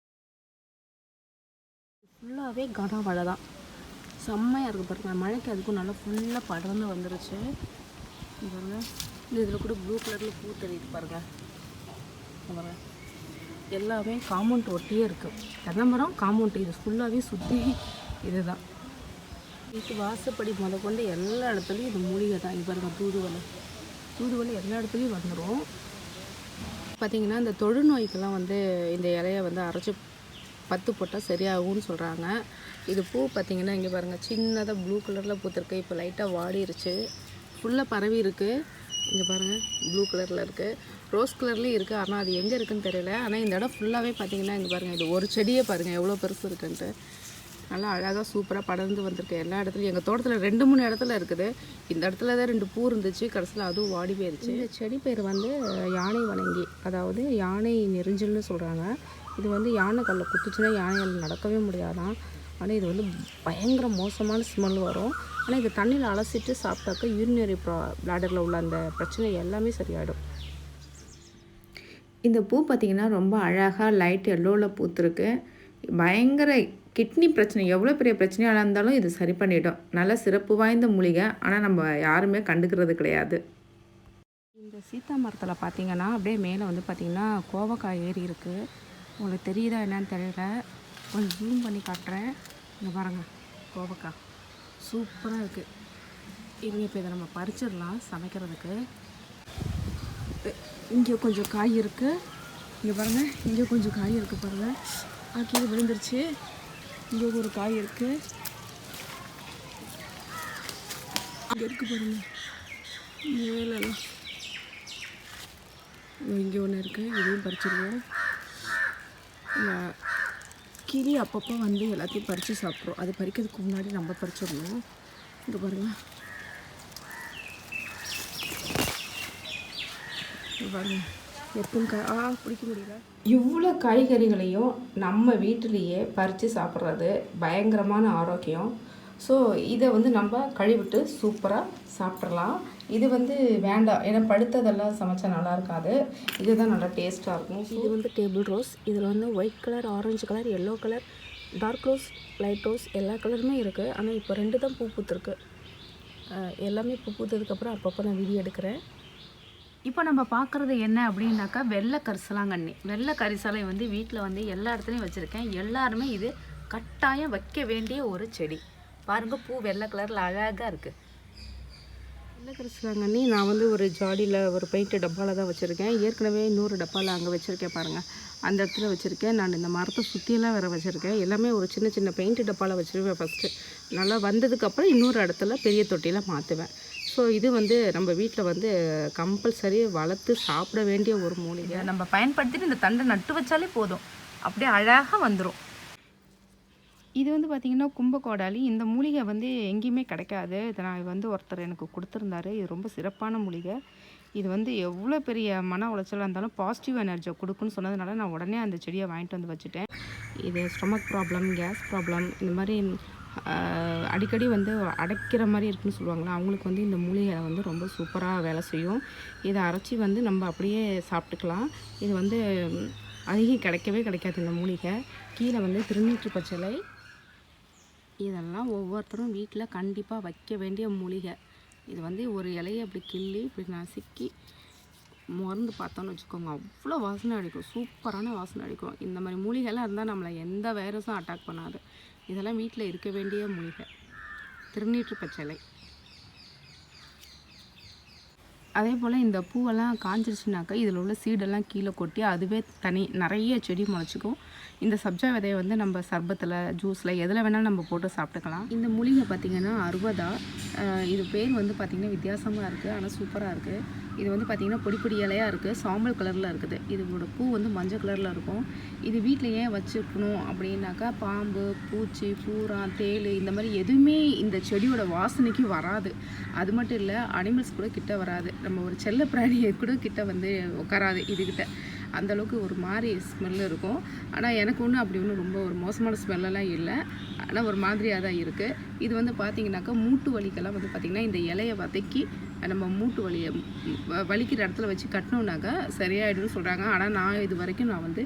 ஃபுல்லாகவே கனவாழை தான், செம்மையாக இருக்குது பாருங்கள். மழைக்கு அதுக்கும் நல்லா ஃபுல்லாக படர்ந்து வந்துருச்சு பாருங்கள். இதில் கூட ப்ளூ கலரில் பூ தெரியுது பாருங்கள். பாருங்கள் எல்லாமே காம்பவுண்ட் ஒட்டியே இருக்குது. தென்னைமரம் காம்பவுண்ட் இது ஃபுல்லாகவே சுற்றி இது தான். வீட்டு வாசப்படி கொண்டு எல்லா இடத்துலையும் இது மூலிகை தான். இது பாருங்கள், தூதுவளை எல்லா இடத்துலையும் வந்துடும். பார்த்திங்கன்னா இந்த தொழுநோய்க்கெல்லாம் வந்து இந்த இலையை வந்து அரைச்சி பத்து போட்டால் சரியாகும்னு சொல்கிறாங்க. இது பூ பார்த்திங்கன்னா இங்கே பாருங்கள், சின்னதாக ப்ளூ கலரில் பூத்துருக்கு. இப்போ லைட்டாக வாடிருச்சு, ஃபுல்லாக பரவி இருக்குது. இங்கே பாருங்கள் ப்ளூ கலரில் இருக்குது, ரோஸ் கலர்லேயும் இருக்குது. ஆனால் அது எங்கே இருக்குதுன்னு தெரியல. ஆனால் இந்த இடம் ஃபுல்லாகவே பார்த்திங்கன்னா இங்கே பாருங்கள், இது ஒரு செடியே பாருங்கள் எவ்வளோ பெருசு இருக்குன்ட்டு. நல்லா அழகாக சூப்பராக படர்ந்து வந்திருக்கு எல்லா இடத்துலையும். எங்கள் தோட்டத்தில் 2-3 இடத்துல இருக்குது. இந்த இடத்துல தான் 2 பூ இருந்துச்சு, கடைசியில் அதுவும் வாடி போயிடுச்சு. இந்த செடி பேர் வந்து யானை வணங்கி, அதாவது யானை நெரிஞ்சல்னு சொல்கிறாங்க. இது வந்து யானை கல்லை குத்துச்சுன்னா யானையால் நடக்கவே முடியாதான். ஆனால் இது வந்து பயங்கர மோசமான ஸ்மெல் வரும். ஆனால் இது தண்ணியில் அலசிட்டு சாப்பிட்டாக்க யூரினரி பிளாடரில் உள்ள அந்த பிரச்சனை எல்லாமே சரியாயிடும். இந்த பூ பார்த்திங்கன்னா ரொம்ப அழகாக லைட் எல்லோவில் பூத்துருக்கு. பயங்கர கிட்னி பிரச்சனை, எவ்வளோ பெரிய பிரச்சனையாக இருந்தாலும் இது சரி பண்ணிடும். நல்ல சிறப்பு வாய்ந்த மூலிகை, ஆனால் நம்ம யாருமே கண்டுக்கிறது கிடையாது. இந்த சீத்தா மரத்தில் பார்த்திங்கன்னா அப்படியே மேலே வந்து பார்த்திங்கன்னா கோவக்காய் ஏறி இருக்குது. உங்களுக்கு தெரியுதா என்னன்னு தெரியல, கொஞ்சம் ஜூம் பண்ணி காட்டுறேன். இங்கே பாருங்கள், கோவக்காய் சூப்பராக இருக்குது. இருங்க, இப்போ இதை நம்ம பறிச்சிடலாம் சமைக்கிறதுக்கு. இங்கே கொஞ்சம் காய் இருக்குது, இங்கே பாருங்கள், இங்கே கொஞ்சம் காய் இருக்குது பாருங்கள். கீழே விழுந்துருச்சு. இங்கே ஒரு காய் இருக்குது, இங்கே இருக்குது பாருங்கள் மேலெல்லாம். இங்கே ஒன்று இருக்குது, இதையும் பறிச்சிருவோம். கிளி அப்பப்போ வந்து எல்லாத்தையும் பறித்து சாப்பிட்றோம். அது பறிக்கிறதுக்கு முன்னாடி நம்ம பறிச்சிடணும். இங்கே பாருங்கள், பாருங்கள் எத்தனை பிடிக்க முடியல. இவ்வளோ காய்கறிகளையும் நம்ம வீட்டிலையே பறித்து சாப்பிட்றது பயங்கரமான ஆரோக்கியம். ஸோ இதை வந்து நம்ம கழுவிட்டு சூப்பராக சாப்பிட்றலாம். இது வந்து வேண்டாம், ஏன்னா பழுத்ததெல்லாம் சமைச்சா நல்லா இருக்காது. இதுதான் நல்லா டேஸ்ட்டாக இருக்கும். இது வந்து டேபிள் ரோஸ். இதில் வந்து white colour, orange colour, yellow colour, dark rose, light rose எல்லா கலருமே இருக்குது. ஆனால் இப்போ 2 தான் பூ பூத்துருக்கு. எல்லாமே பூ பூத்ததுக்கப்புறம் அப்பப்போ நான் வீடியோ எடுக்கிறேன். இப்போ நம்ம பார்க்குறது என்ன அப்படின்னாக்கா வெள்ளை கரிசலாங்கண்ணி. வெள்ளை கரிசலை வந்து வீட்டில் வந்து எல்லா இடத்துலையும் வச்சுருக்கேன். எல்லாருமே இது கட்டாயம் வைக்க வேண்டிய ஒரு செடி. பாருங்கள், பூ வெள்ளை கலரில் அழகாக இருக்குது. வெள்ளை கரிசலாங்கண்ணி நான் வந்து ஒரு ஜாடியில் ஒரு பெயிண்ட் டப்பாவில் தான் வச்சுருக்கேன். ஏற்கனவே இன்னொரு டப்பாவில் அங்கே வச்சுருக்கேன் பாருங்கள், அந்த இடத்துல வச்சுருக்கேன். நான் இந்த மரத்தை சுற்றியெல்லாம் வேறு வச்சுருக்கேன். எல்லாமே ஒரு சின்ன சின்ன பெயிண்ட் டப்பாவில் வச்சுருவேன். ஃபஸ்ட்டு நல்லா வந்ததுக்கப்புறம் இன்னொரு இடத்துல பெரிய தொட்டியில் மாற்றுவேன். ஸோ இது வந்து நம்ம வீட்டில் வந்து கம்பல்சரி வளர்த்து சாப்பிட வேண்டிய ஒரு மூலிகை. நம்ம பயன்படுத்திட்டு இந்த தண்டை நட்டு வச்சாலே போதும், அப்படியே அழகாக வந்துடும். இது வந்து பார்த்திங்கன்னா கும்பகோடாலி. இந்த மூலிகை வந்து எங்கேயுமே கிடைக்காது. இதை நான் வந்து ஒருத்தர் எனக்கு கொடுத்துருந்தாரு. இது ரொம்ப சிறப்பான மூலிகை. இது வந்து எவ்வளோ பெரிய மன உளைச்சலாக இருந்தாலும் பாசிட்டிவ் எனர்ஜியை கொடுக்குன்னு சொன்னதுனால நான் உடனே அந்த செடியை வாங்கிட்டு வந்து வச்சுட்டேன். இது ஸ்டொமக் ப்ராப்ளம், கேஸ் ப்ராப்ளம், இந்த மாதிரி அடிக்கடி வந்து அடைக்கிற மாதிரி இருக்குன்னு சொல்லுவாங்களா, அவங்களுக்கு வந்து இந்த மூலிகை வந்து ரொம்ப சூப்பராக வேலை செய்யும். இதை அரைச்சி வந்து நம்ம அப்படியே சாப்பிட்டுக்கலாம். இது வந்து அதிகம் கிடைக்கவே கிடைக்காது இந்த மூலிகை. கீழே வந்து திருநீற்று பச்சிலை. இதெல்லாம் ஒவ்வொருத்தரும் வீட்டில் கண்டிப்பாக வைக்க வேண்டிய மூலிகை. இது வந்து ஒரு இலையை அப்படி கிள்ளி இப்படி நசுக்கி மறந்து பார்த்தோன்னு வச்சுக்கோங்க, அவ்வளோ வாசனை அடிக்கும், சூப்பரான வாசனை அடிக்கும். இந்த மாதிரி மூலிகைலாம் இருந்தால் நம்மளை எந்த வைரஸும் அட்டாக் பண்ணாது. இதெல்லாம் வீட்டில் இருக்க வேண்டிய மூலிகை. திருநீற்று பச்சிலை. அதே போல் இந்த பூவெல்லாம் காஞ்சிருச்சுனாக்கா இதில் உள்ள சீடெல்லாம் கீழே கொட்டி அதுவே நிறைய செடி முளைச்சிக்கும். இந்த சப்ஜா விதையை வந்து நம்ம சர்பத்தில், ஜூஸில் எதில் வேணாலும் நம்ம போட்டு சாப்பிட்டுக்கலாம். இந்த மூலிகை பார்த்திங்கன்னா அறுபதா. இது பேர் வந்து பார்த்திங்கன்னா வித்தியாசமாக இருக்குது, ஆனால் சூப்பராக இருக்குது. இது வந்து பார்த்திங்கன்னா பொடி பொடி இலையாக இருக்குது, சாம்பல் கலரில் இருக்குது. இதோட பூ வந்து மஞ்சள் கலரில் இருக்கும். இது வீட்டில் ஏன் வச்சுக்கணும் அப்படின்னாக்கா, பாம்பு, பூச்சி, பூரா, தேள் இந்த மாதிரி எதுவுமே இந்த செடியோட வாசனைக்கு வராது. அது மட்டும் இல்லை, அனிமல்ஸ் கூட கிட்ட வராது. நம்ம ஒரு செல்ல பிராணியை கூட கிட்ட வந்து உட்காராது இதுக்கிட்ட. அந்தளவுக்கு ஒரு மாதிரி ஸ்மெல் இருக்கும். ஆனால் எனக்கு ஒன்றும் அப்படி ஒன்றும் ரொம்ப ஒரு மோசமான ஸ்மெல்லெல்லாம் இல்லை. ஆனால் ஒரு மாதிரியாக தான் இருக்குது. இது வந்து பார்த்திங்கனாக்கா மூட்டு வலிக்கெல்லாம் வந்து பார்த்திங்கன்னா இந்த இலையை வதக்கி நம்ம மூட்டு வலியை வலிக்கிற இடத்துல வச்சு கட்டினோன்னாக்கா சரியாயிடும்னு சொல்கிறாங்க. ஆனால் நான் இது வரைக்கும் நான் வந்து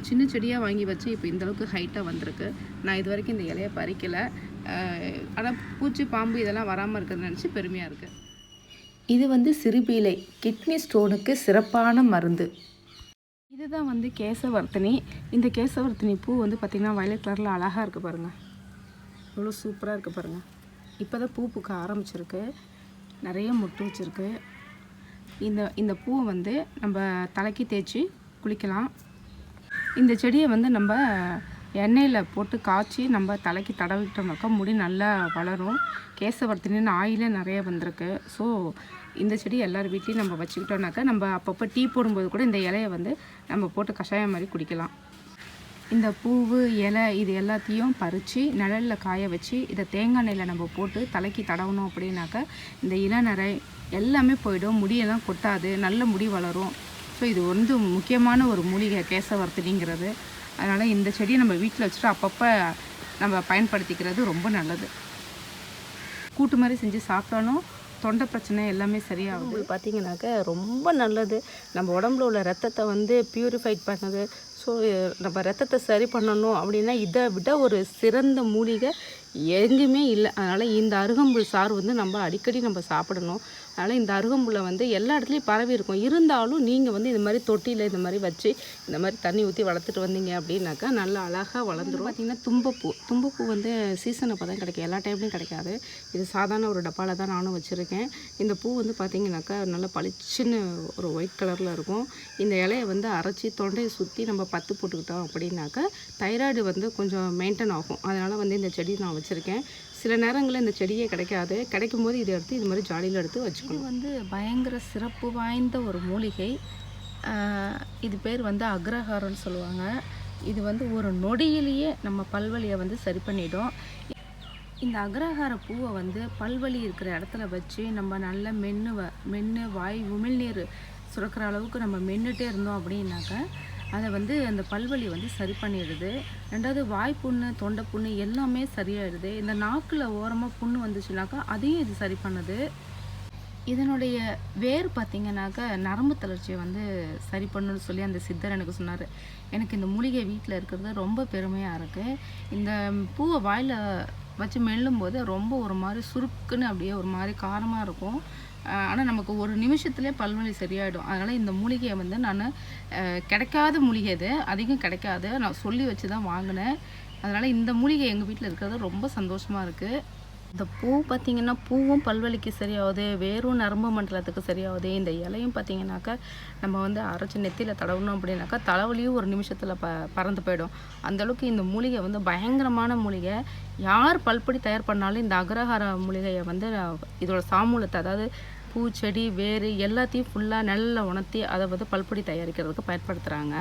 சின்ன செடியாக வாங்கி வச்சேன். இப்போ இந்தளவுக்கு ஹைட்டாக வந்திருக்கு. நான் இது வரைக்கும் இந்த இலையை பறிக்கலை. ஆனால் பூச்சி, பாம்பு இதெல்லாம் வராமல் இருக்கிறது நினச்சி பெருமையாக இருக்குது. இது வந்து சிறுபீலை, கிட்னி ஸ்டோனுக்கு சிறப்பான மருந்து. இதுதான் வந்து கேசவர்த்தினி. இந்த கேசவர்த்தினி பூ வந்து பார்த்திங்கன்னா வயலட் கலரில் அழகாக இருக்குது பாருங்கள், எவ்வளோ சூப்பராக இருக்குது பாருங்கள். இப்போ தான் பூ பூக்க ஆரம்பிச்சிருக்கு, நிறைய மொட்டு வச்சுருக்கு. இந்த பூவை வந்து நம்ம தலைக்கு தேய்ச்சி குளிக்கலாம். இந்த செடியை வந்து நம்ம எண்ணெயில் போட்டு காய்ச்சி நம்ம தலைக்கு தடவிட்டோம்னாக்கா முடி நல்லா வளரும். கேசவர்த்தினின்னு ஆயிலே நிறைய வந்திருக்கு. ஸோ இந்த செடி எல்லார் வீட்லேயும் நம்ம வச்சுக்கிட்டோம்னாக்கா நம்ம அப்பப்போ டீ போடும்போது கூட இந்த இலையை வந்து நம்ம போட்டு கஷாயம் மாதிரி குடிக்கலாம். இந்த பூவு, இலை இது எல்லாத்தையும் பறித்து நிழலில் காய வச்சு இதை தேங்காய் எண்ணெயில் நம்ம போட்டு தலைக்கு தடவணும் அப்படின்னாக்கா இந்த இளநரை எல்லாமே போயிடும், முடியெல்லாம் கொட்டாது, நல்ல முடி வளரும். ஸோ இது வந்து முக்கியமான ஒரு மூலிகை கேசவர்த்தினிங்கிறது. அதனால் இந்த செடியை நம்ம வீட்டில் வச்சுட்டு அப்பப்போ நம்ம பயன்படுத்திக்கிறது ரொம்ப நல்லது. கூட்டு மாதிரி செஞ்சு சாப்பிட்டாலும் தொண்டை பிரச்சனை எல்லாமே சரியாகுது. பார்த்திங்கனாக்கா ரொம்ப நல்லது. நம்ம உடம்புல உள்ள ரத்தத்தை வந்து பியூரிஃபைட் பண்ணுது. ஸோ நம்ம ரத்தத்தை சரி பண்ணணும் அப்படின்னா இதை விட ஒரு சிறந்த மூலிகை எங்கேயுமே இல்லை. அதனால் இந்த அருகம்புல் சாறு வந்து நம்ம அடிக்கடி நம்ம சாப்பிடணும். அதனால் இந்த அருகம்புல்லை வந்து எல்லா இடத்துலையும் பரவி இருக்கும். இருந்தாலும் நீங்கள் வந்து இந்த மாதிரி தொட்டியில் இந்த மாதிரி வச்சு இந்த மாதிரி தண்ணி ஊற்றி வளர்த்துட்டு வந்தீங்க அப்படின்னாக்கா நல்லா அழகாக வளர்ந்துடும். பார்த்திங்கன்னா தும்பப்பூ வந்து சீசன் அப்போ தான் கிடைக்கும், எல்லா டைம்லையும் கிடைக்காது. இது சாதாரண ஒரு டப்பாவில் தான் நானும் வச்சுருக்கேன். இந்த பூ வந்து பார்த்திங்கனாக்கா நல்லா பளிச்சுன்னு ஒரு ஒயிட் கலரில் இருக்கும். இந்த இலையை வந்து அரைச்சி தொண்டையை சுற்றி நம்ம பத்து போட்டுக்கிட்டோம் அப்படின்னாக்கா தைராய்டு வந்து கொஞ்சம் மெயின்டைன் ஆகும். அதனால் வந்து இந்த செடி நான் வச்சுருக்கேன். சில நேரங்களில் இந்த செடியே கிடைக்காது, கிடைக்கும்போது இதை எடுத்து இது மாதிரி ஜாடியில் எடுத்து வச்சுக்கணும். இது வந்து பயங்கர சிறப்பு வாய்ந்த ஒரு மூலிகை. இது பேர் வந்து அக்ரஹாரம்னு சொல்லுவாங்க. இது வந்து ஒரு நொடியிலேயே நம்ம பல்வலியை வந்து சரி பண்ணிடும். இந்த அக்ரஹார பூவை வந்து பல்வலி இருக்கிற இடத்துல வச்சு நம்ம நல்லா மென்று வாய் உமிழ்நீர் சுரக்கிற அளவுக்கு நம்ம மென்னுட்டே இருந்தோம் அப்படின்னாக்க அதை வந்து அந்த பல்வலி வந்து சரி பண்ணிடுது. ரெண்டாவது வாய்ப்புண்ணு, தொண்டை புண்ணு எல்லாமே சரியாயிடுது. இந்த நாக்கில் ஓரமாக புண்ணு வந்துச்சுனாக்கா அதையும் இது சரி பண்ணுது. இதனுடைய வேர் பார்த்திங்கனாக்கா நரம்பு தளர்ச்சியை வந்து சரி பண்ணணும்னு சொல்லி அந்த சித்தர் எனக்கு சொன்னார். எனக்கு இந்த மூலிகை வீட்டில் இருக்கிறது ரொம்ப பெருமையாக இருக்குது. இந்த பூவை வாயில் வச்சு மெல்லும்போது ரொம்ப ஒரு மாதிரி சுருக்குன்னு அப்படியே ஒரு மாதிரி காரமாக இருக்கும். ஆனால் நமக்கு ஒரு நிமிஷத்துலேயே பல்வலி சரியாயிடும். அதனால் இந்த மூலிகையை வந்து நான் கிடைக்காத மூலிகை, இது அதிகம் கிடைக்காது, நான் சொல்லி வச்சு தான் வாங்கினேன். அதனால் இந்த மூலிகை எங்கள் வீட்டில் இருக்கிறது ரொம்ப சந்தோஷமாக இருக்குது. இந்த பூ பார்த்திங்கன்னா பூவும் பல்வலிக்கு சரியாகுது, வேரும் நரம்பு மண்டலத்துக்கு சரியாகுது. இந்த இலையும் பார்த்திங்கனாக்கா நம்ம வந்து அரைச்சி நெத்தியில் தடவணும் அப்படின்னாக்கா தலைவலியும் ஒரு நிமிஷத்தில் பறந்து போயிடும். அந்தளவுக்கு இந்த மூலிகை வந்து பயங்கரமான மூலிகை. யார் பல்பொடி தயார் பண்ணாலும் இந்த அக்ரஹார மூலிகையை வந்து இதோட சாமூலத்தை, அதாவது பூ, செடி, வேர் எல்லாத்தையும் ஃபுல்லாக நல்லா உணர்த்தி அதை வந்து பல்பொடி தயாரிக்கிறதுக்கு பயன்படுத்துகிறாங்க.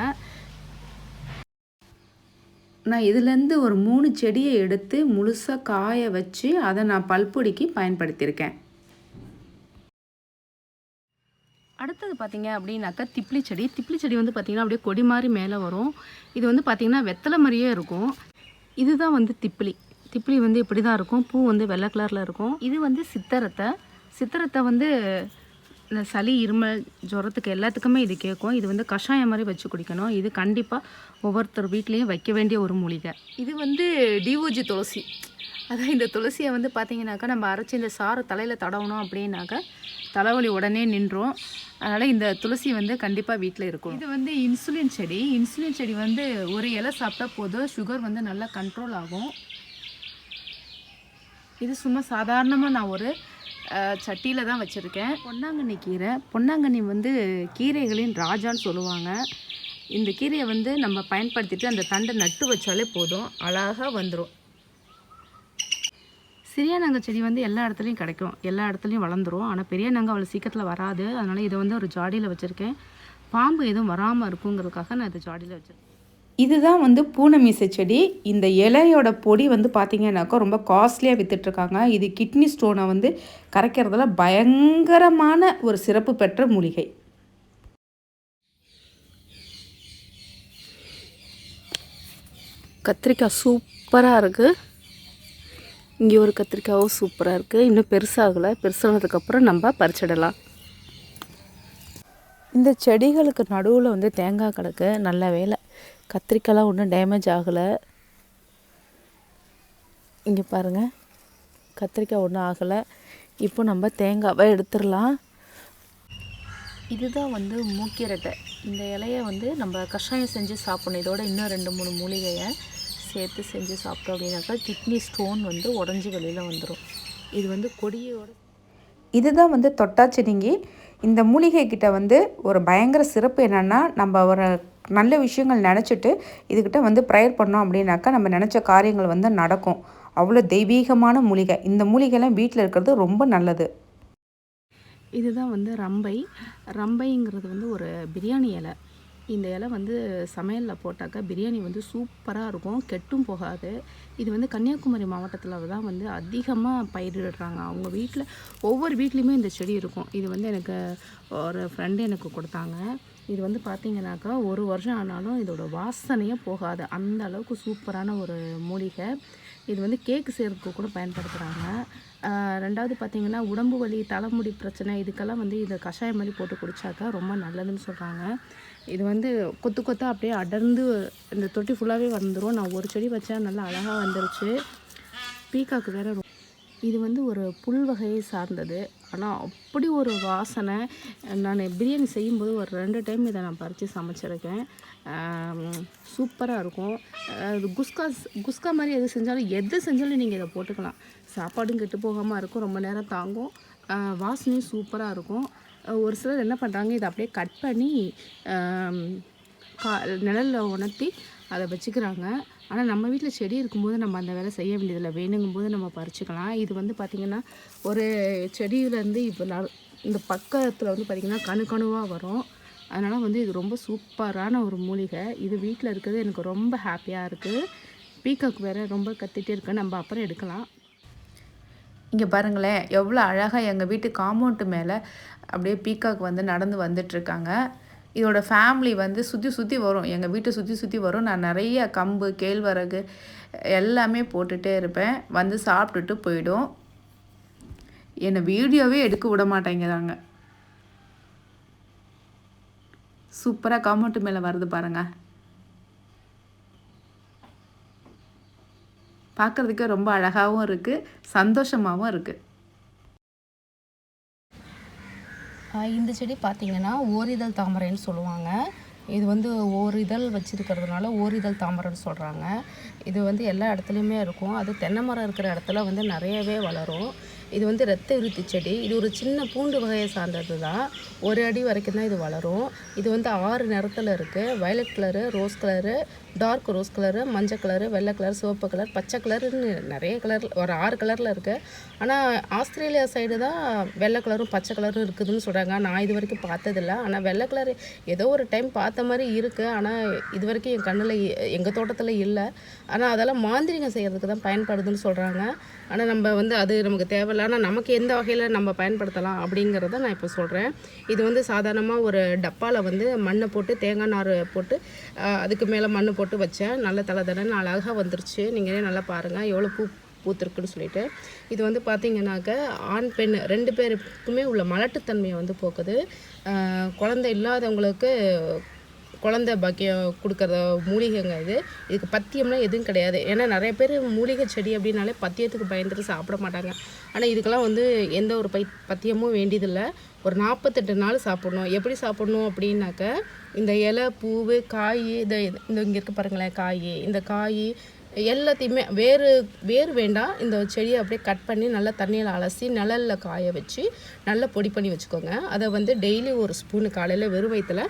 நான் இதுலேருந்து ஒரு 3 செடியை எடுத்து முழுசாக காய வச்சு அதை நான் பல்பொடிக்கு பயன்படுத்தியிருக்கேன். அடுத்தது பார்த்திங்க அப்படின்னாக்கா திப்ளி செடி வந்து பார்த்திங்கன்னா அப்படியே கொடி மாதிரி மேலே வரும். இது வந்து பார்த்திங்கன்னா வெத்தலை மாதிரியே இருக்கும். இதுதான் வந்து திப்ளி வந்து இப்படி தான் இருக்கும். பூ வந்து வெள்ளை கலரில் இருக்கும். இது வந்து சித்திரத்தை வந்து இந்த சளி, இருமல், ஜுரத்துக்கு எல்லாத்துக்குமே இது கேட்கும். இது வந்து கஷாயம் மாதிரி வச்சு குடிக்கணும். இது கண்டிப்பாக ஒவ்வொருத்தர் வீட்லேயும் வைக்க வேண்டிய ஒரு மூலிகை. இது வந்து டிஓஜி துளசி. அதான் இந்த துளசியை வந்து பார்த்திங்கனாக்கா நம்ம அரைச்சி இந்த சாறு தலையில் தடவணும் அப்படின்னாக்கா தலைவலி உடனே நின்றும். அதனால் இந்த துளசி வந்து கண்டிப்பாக வீட்டில் இருக்கும். இது வந்து இன்சுலின் செடி வந்து ஒரு இலை சாப்பிட்டா போதும், சுகர் வந்து நல்லா கண்ட்ரோல் ஆகும். இது சும்மா சாதாரணமாக நான் ஒரு சட்டியில் தான் வச்சுருக்கேன். பொன்னாங்கண்ணி வந்து கீரைகளின் ராஜான்னு சொல்லுவாங்க. இந்த கீரையை வந்து நம்ம பயன்படுத்திட்டு அந்த தண்டை நட்டு வச்சாலே போதும், அழகாக வந்துடும். சிறியானங்க செடி வந்து எல்லா இடத்துலையும் கிடைக்கும், எல்லா இடத்துலையும் வளர்ந்துடும். ஆனால் பெரியநங்கை அவ்வளோ சீக்கிரத்தில் வராது. அதனால் இதை வந்து ஒரு ஜாடியில் வச்சுருக்கேன். பாம்பு எதுவும் வராமல் இருக்குங்கிறதுக்காக நான் இதை ஜாடியில் வச்சுருக்கேன். இதுதான் வந்து பூனைமீசை செடி. இந்த இலையோட பொடி வந்து பார்த்திங்கன்னாக்கா ரொம்ப காஸ்ட்லியாக விற்றுட்ருக்காங்க. இது கிட்னி ஸ்டோனை வந்து கரைக்கிறதுல பயங்கரமான ஒரு சிறப்பு பெற்ற மூலிகை. கத்திரிக்காய் சூப்பராக இருக்குது. இங்கே ஒரு கத்திரிக்காயும் சூப்பராக இருக்குது. இன்னும் பெருசானதுக்கப்புறம் நம்ம பறிச்சிடலாம். இந்த செடிகளுக்கு நடுவில் வந்து தேங்காய் கிடக்கு. நல்ல வேலை, கத்திரிக்காய்லாம் ஒன்றும் டேமேஜ் ஆகலை. இங்கே பாருங்கள், கத்திரிக்காய் ஒன்றும் ஆகலை. இப்போ நம்ம தேங்காவை எடுத்துடலாம். இதுதான் வந்து மூக்கிரட்டை. இந்த இலையை வந்து நம்ம கஷாயம் செஞ்சு சாப்பிடணும். இதோட இன்னும் 2-3 மூலிகையை சேர்த்து செஞ்சு சாப்பிட்டோம் அப்படின்னாக்கா கிட்னி ஸ்டோன் வந்து உடஞ்சி வெளியில் வந்துடும். இது வந்து கொடியோட இதுதான் வந்து தொட்டாச்சினிங்கி. இந்த மூலிகை கிட்ட வந்து ஒரு பயங்கர சிறப்பு என்னென்னா, நம்ம ஒரு நல்ல விஷயங்கள் நினச்சிட்டு இதுக்கிட்ட வந்து ப்ரேயர் பண்ணோம் அப்படின்னாக்கா நம்ம நினச்ச காரியங்கள் வந்து நடக்கும். அவ்வளோ தெய்வீகமான மூலிகை. இந்த மூலிகைலாம் வீட்டில் இருக்கிறது ரொம்ப நல்லது. இதுதான் வந்து ரம்பைங்கிறது வந்து ஒரு பிரியாணி இலை. இந்த இலை வந்து சமையலில் போட்டாக்கா பிரியாணி வந்து சூப்பராக இருக்கும், கெட்டும் போகாது. இது வந்து கன்னியாகுமரி மாவட்டத்தில் தான் வந்து அதிகமாக பயிரிடுறாங்க. அவங்க வீட்டில் ஒவ்வொரு வீட்லேயுமே இந்த செடி இருக்கும். இது வந்து எனக்கு ஒரு ஃப்ரெண்டு எனக்கு கொடுத்தாங்க. இது வந்து பார்த்திங்கனாக்கா 1 வருஷம் ஆனாலும் இதோட வாசனையே போகாது, அந்த அளவுக்கு சூப்பரான ஒரு மூலிகை. இது வந்து கேக்கு செய்கிறதுக்கு கூட பயன்படுத்துகிறாங்க. ரெண்டாவது பார்த்திங்கன்னா உடம்பு வலி, தலைமுடி பிரச்சனை இதுக்கெல்லாம் வந்து இதை கஷாயம் மாதிரி போட்டு குடித்தாக்கா ரொம்ப நல்லதுன்னு சொல்கிறாங்க. இது வந்து கொத்தாக அப்படியே அடர்ந்து இந்த தொட்டி ஃபுல்லாகவே வந்துடும். நான் ஒரு செடி வச்சேன், நல்லா அழகாக வந்துருச்சு. பீக்காக்கு வேறு. இது வந்து ஒரு புல் வகையை சார்ந்தது. ஆனால் அப்படி ஒரு வாசனை. நான் பிரியாணி செய்யும்போது ஒரு 2 டைம் இதை நான் பறித்து சமைச்சிருக்கேன். சூப்பராக இருக்கும். குஸ்கா மாதிரி எது செஞ்சாலும் நீங்கள் இதை போட்டுக்கலாம். சாப்பாடும் கெட்டு போகாமல் இருக்கும், ரொம்ப நேரம் தாங்கும், வாசனையும் சூப்பராக இருக்கும். ஒரு சிலர் என்ன பண்ணுறாங்க, இதை அப்படியே கட் பண்ணி நிழலில் உணர்த்தி அதை வச்சுக்கிறாங்க. ஆனால் நம்ம வீட்டில் செடி இருக்கும்போது நம்ம அந்த வேலை செய்ய வேண்டியதில்லை, வேணுங்கும்போது நம்ம பறிச்சுக்கலாம். இது வந்து பார்த்திங்கன்னா ஒரு செடியிலேருந்து இப்போ இந்த பக்கத்தில் வந்து பார்த்திங்கன்னா கணுவாக வரும். அதனால் வந்து இது ரொம்ப சூப்பரான ஒரு மூலிகை. இது வீட்டில் இருக்கிறது எனக்கு ரொம்ப ஹாப்பியாக இருக்குது. பீகாக் வேறு ரொம்ப கத்திட்டே இருக்கு, நம்ம அப்புறம் எடுக்கலாம். இங்கே பாருங்களேன், எவ்வளோ அழகாக எங்கள் வீட்டு காம்பவுண்டு மேலே அப்படியே பீகாக் வந்து நடந்து வந்துட்டுருக்காங்க. இதோட ஃபேமிலி வந்து சுற்றி சுற்றி வரும், எங்கள் வீட்டை சுற்றி சுற்றி வரும். நான் நிறைய கம்பு, கேழ்வரகு எல்லாமே போட்டுகிட்டே இருப்பேன். வந்து சாப்பிட்டுட்டு போயிடும். என்னை வீடியோவே எடுக்க விட மாட்டேங்கிறாங்க. சூப்பராக காம்பவுண்டு மேலே வருது பாருங்கள். பார்க்குறதுக்கே ரொம்ப அழகாகவும் இருக்குது, சந்தோஷமாகவும் இருக்குது. இந்த செடி பார்த்திங்கன்னா ஓரிதழ் தாமரைன்னு சொல்லுவாங்க. இது வந்து ஓரிதழ் வச்சுருக்கிறதுனால ஓரிதழ் தாமரைன்னு சொல்கிறாங்க. இது வந்து எல்லா இடத்துலையுமே இருக்கும். அது தென்னை மரம் இருக்கிற இடத்துல வந்து நிறையவே வளரும். இது வந்து இரத்த விருத்தி செடி. இது ஒரு சின்ன பூண்டு வகையை சார்ந்தது தான். 1 அடி வரைக்கும் தான் இது வளரும். இது வந்து 6 நிறத்தில் இருக்குது. Violet colour, rose colour, dark rose colour, மஞ்சள் கலரு, வெள்ளை கலர், சிவப்பு கலர், பச்சை கலருன்னு நிறைய கலர், ஒரு 6 கலரில் இருக்குது. ஆனால் ஆஸ்திரேலியா சைடு தான் வெள்ளை கலரும் பச்சை கலரும் இருக்குதுன்னு சொல்கிறாங்க. நான் இது வரைக்கும் பார்த்ததில்ல. ஆனால் வெள்ளை கலர் ஏதோ ஒரு டைம் பார்த்த மாதிரி இருக்குது. ஆனால் இது வரைக்கும் என் கண்ணில் எங்கள் தோட்டத்தில் இல்லை. ஆனால் அதெல்லாம் மாந்திரிகம் செய்கிறதுக்கு தான் பயன்படுதுன்னு சொல்கிறாங்க. ஆனால் நம்ம வந்து அது நமக்கு தேவையில்லை. ஆனால் நமக்கு எந்த வகையில் நம்ம பயன்படுத்தலாம் அப்படிங்கிறத நான் இப்போ சொல்கிறேன். இது வந்து சாதாரணமாக ஒரு டப்பாவில் வந்து மண்ணை போட்டு, தேங்காய் நார் போட்டு, அதுக்கு மேலே மண் போட்டு வச்சேன். நல்ல தலை அழகாக வந்துருச்சு. நீங்களே நல்லா பாருங்கள் எவ்வளோ பூத்திருக்குன்னு சொல்லிட்டு. இது வந்து பார்த்திங்கனாக்க ஆண் பெண் 2 பேருக்குமே உள்ள மலட்டுத்தன்மையை வந்து போக்குது. குழந்தை இல்லாதவங்களுக்கு குழந்தை பாக்கியம் கொடுக்குற மூலிகைங்க இது. இதுக்கு பத்தியம்லாம் எதுவும் கிடையாது. ஏன்னா நிறைய பேர் மூலிகை செடி அப்படின்னாலே பத்தியத்துக்கு பயந்துட்டு சாப்பிட மாட்டாங்க. ஆனால் இதுக்கெல்லாம் வந்து எந்த ஒரு பத்தியமும் வேண்டியதில்லை. ஒரு 48 நாள் சாப்பிட்ணும். எப்படி சாப்பிட்ணும் அப்படின்னாக்க, இந்த இலை, பூவு, காய், இந்த இங்கே இருக்க பாருங்களேன் காய், இந்த காய் எல்லாத்தையுமே வேறு வேண்டாம். இந்த செடியை அப்படியே கட் பண்ணி நல்லா தண்ணியில் அலசி நிழலில் காய வச்சு நல்லா பொடி பண்ணி வச்சுக்கோங்க. அதை வந்து டெய்லி 1 ஸ்பூனு காலையில் வெறும் வயிற்றுல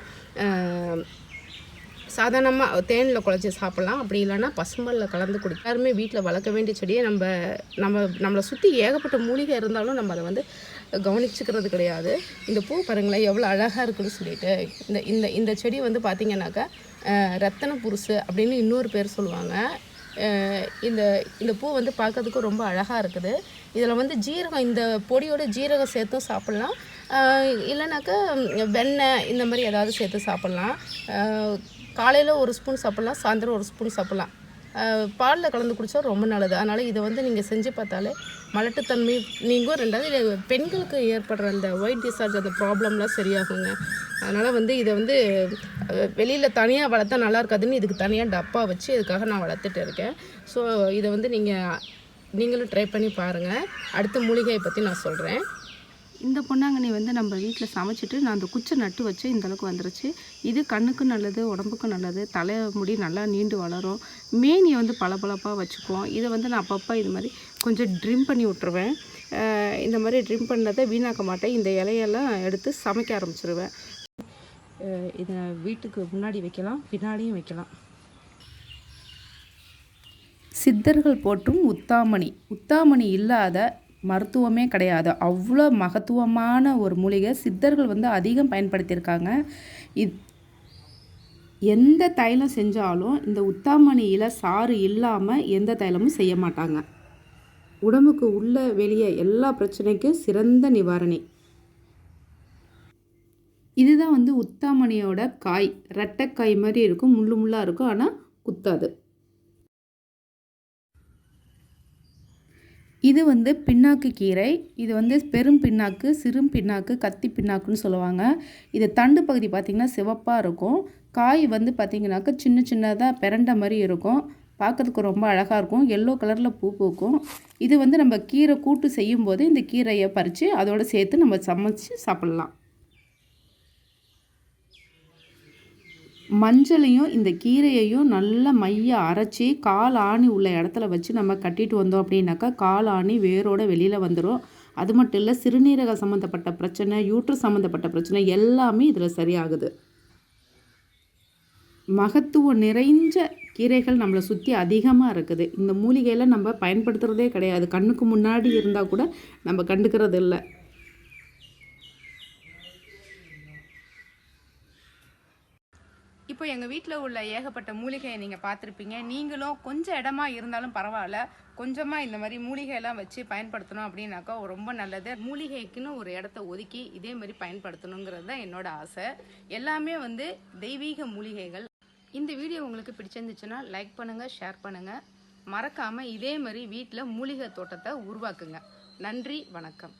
சாதாரணமாக தேனில் குழச்சி சாப்பிட்லாம். அப்படி இல்லைன்னா பசும்பாலில் கலந்து குடி. எல்லாருமே வீட்டில் வளர்க்க வேண்டிய செடியை நம்மளை சுற்றி ஏகப்பட்ட மூலிகை இருந்தாலும் நம்ம அதை வந்து கவனிச்சுக்கிறது கிடையாது. இந்த பூ பாருங்களேன் எவ்வளோ அழகாக இருக்குதுன்னு சொல்லிட்டு. இந்த செடி வந்து பார்த்திங்கனாக்கா ரத்தன புருசு அப்படின்னு இன்னொரு பேர் சொல்லுவாங்க. இந்த பூ வந்து பார்க்கறதுக்கு ரொம்ப அழகாக இருக்குது. இதில் வந்து ஜீரகம், இந்த பொடியோட ஜீரகம் சேர்த்தும் சாப்பிட்லாம். இல்லைனாக்கா வெண்ணெய் இந்த மாதிரி ஏதாவது சேர்த்து சாப்பிட்லாம். காலையில் 1 ஸ்பூன் சாப்பிட்லாம், சாயந்தரம் 1 ஸ்பூன் சாப்பிட்லாம். பாலில் கலந்து குடித்தா ரொம்ப நல்லது. அதனால் இதை வந்து நீங்கள் செஞ்சு பார்த்தாலே மலட்டுத்தன்மை நீங்கும். 2வது பெண்களுக்கு ஏற்படுற அந்த ஒயிட் டிஸ்சார்ஜ் அந்த ப்ராப்ளம்லாம் சரியாகுங்க. அதனால் வந்து இதை வந்து வெளியில் தனியாக வளர்த்தா நல்லா இருக்காதுன்னு இதுக்கு தனியாக டப்பா வச்சு இதுக்காக நான் வளர்த்துட்டு இருக்கேன். ஸோ இதை வந்து நீங்களும் ட்ரை பண்ணி பாருங்கள். அடுத்த மூலிகையை பற்றி நான் சொல்கிறேன். இந்த பொன்னாங்கண்ணி வந்து நம்ம வீட்டில் சமைச்சிட்டு நான் அந்த குச்சை நட்டு வச்சு இந்தளவுக்கு வந்துருச்சு. இது கண்ணுக்கும் நல்லது, உடம்புக்கும் நல்லது. முடி நல்லா நீண்டு வளரும். மேனியை வந்து பளபளப்பாக வச்சுக்குவோம். இதை வந்து நான் அப்பப்போ இது மாதிரி கொஞ்சம் ட்ரிம் பண்ணி விட்ருவேன். இந்த மாதிரி ட்ரிம் பண்ணதை வீணாக்க மாட்டேன். இந்த இலையெல்லாம் எடுத்து சமைக்க ஆரம்பிச்சிருவேன். இதை வீட்டுக்கு முன்னாடி வைக்கலாம், பின்னாடியும் வைக்கலாம். சித்தர்கள் போற்றும் உத்தாமணி இல்லாத மருத்துவமே கிடையாது. அவ்வளோ மகத்துவமான ஒரு மூலிகை. சித்தர்கள் வந்து அதிகம் பயன்படுத்தியிருக்காங்க. எந்த தைலம் செஞ்சாலும் இந்த உத்தாமணி இலை சாறு இல்லாமல் எந்த தைலமும் செய்ய மாட்டாங்க. உடம்புக்கு உள்ள வெளியே எல்லா பிரச்சனைக்கும் சிறந்த நிவாரணி. இதுதான் வந்து உத்தாமணியோட காய். ரெட்டைக்காய் மாதிரி இருக்கும், முள்ளாக இருக்கும், ஆனால் குத்தாது. இது வந்து பின்னாக்கு கீரை. இது வந்து பெரும் பின்னாக்கு, சிறு பின்னாக்கு, கத்தி பின்னாக்குன்னு சொல்லுவாங்க. இது தண்டு பகுதி பார்த்திங்கன்னா சிவப்பாக இருக்கும். காய் வந்து பார்த்திங்கனாக்கா சின்னதாக பிரண்ட மாதிரி இருக்கும். பார்க்கறதுக்கு ரொம்ப அழகாக இருக்கும். எல்லோ கலரில் பூ பூக்கும். இது வந்து நம்ம கீரை கூட்டு செய்யும்போது இந்த கீரையை பறித்து அதோடு சேர்த்து நம்ம சமைச்சு சாப்பிட்லாம். மஞ்சளையும் இந்த கீரையையும் நல்லா மைய அரைச்சி கால் ஆணி உள்ள இடத்துல வச்சு நம்ம கட்டிட்டு வந்தோம் அப்படின்னாக்கா கால் ஆணி வேரோட வெளியில் வந்துடும். அது மட்டும் இல்லை, சிறுநீரக சம்மந்தப்பட்ட பிரச்சனை, யூட்ரஸ் சம்மந்தப்பட்ட பிரச்சனை எல்லாமே இதில் சரியாகுது. மகத்துவம் நிறைஞ்ச கீரைகள் நம்மளை சுற்றி அதிகமாக இருக்குது. இந்த மூலிகையில் நம்ம பயன்படுத்துகிறதே கிடையாது. கண்ணுக்கு முன்னாடி இருந்தால் கூட நம்ம கண்டுக்கிறது இல்லை. இப்போ எங்கள் வீட்டில் உள்ள ஏகப்பட்ட மூலிகையை நீங்கள் பார்த்துருப்பீங்க. நீங்களும் கொஞ்சம் இடமா இருந்தாலும் பரவாயில்ல, கொஞ்சமாக இந்த மாதிரி மூலிகையெல்லாம் வச்சு பயன்படுத்தணும் அப்படின்னாக்கா ரொம்ப நல்லது. மூலிகைக்குன்னு ஒரு இடத்த ஒதுக்கி இதே மாதிரி பயன்படுத்தணுங்கிறது தான் என்னோட ஆசை. எல்லாமே வந்து தெய்வீக மூலிகைகள். இந்த வீடியோ உங்களுக்கு பிடிச்சிருந்துச்சுன்னா லைக் பண்ணுங்கள், ஷேர் பண்ணுங்கள். மறக்காமல் இதே மாதிரி வீட்டில் மூலிகை தோட்டத்தை உருவாக்குங்க. நன்றி, வணக்கம்.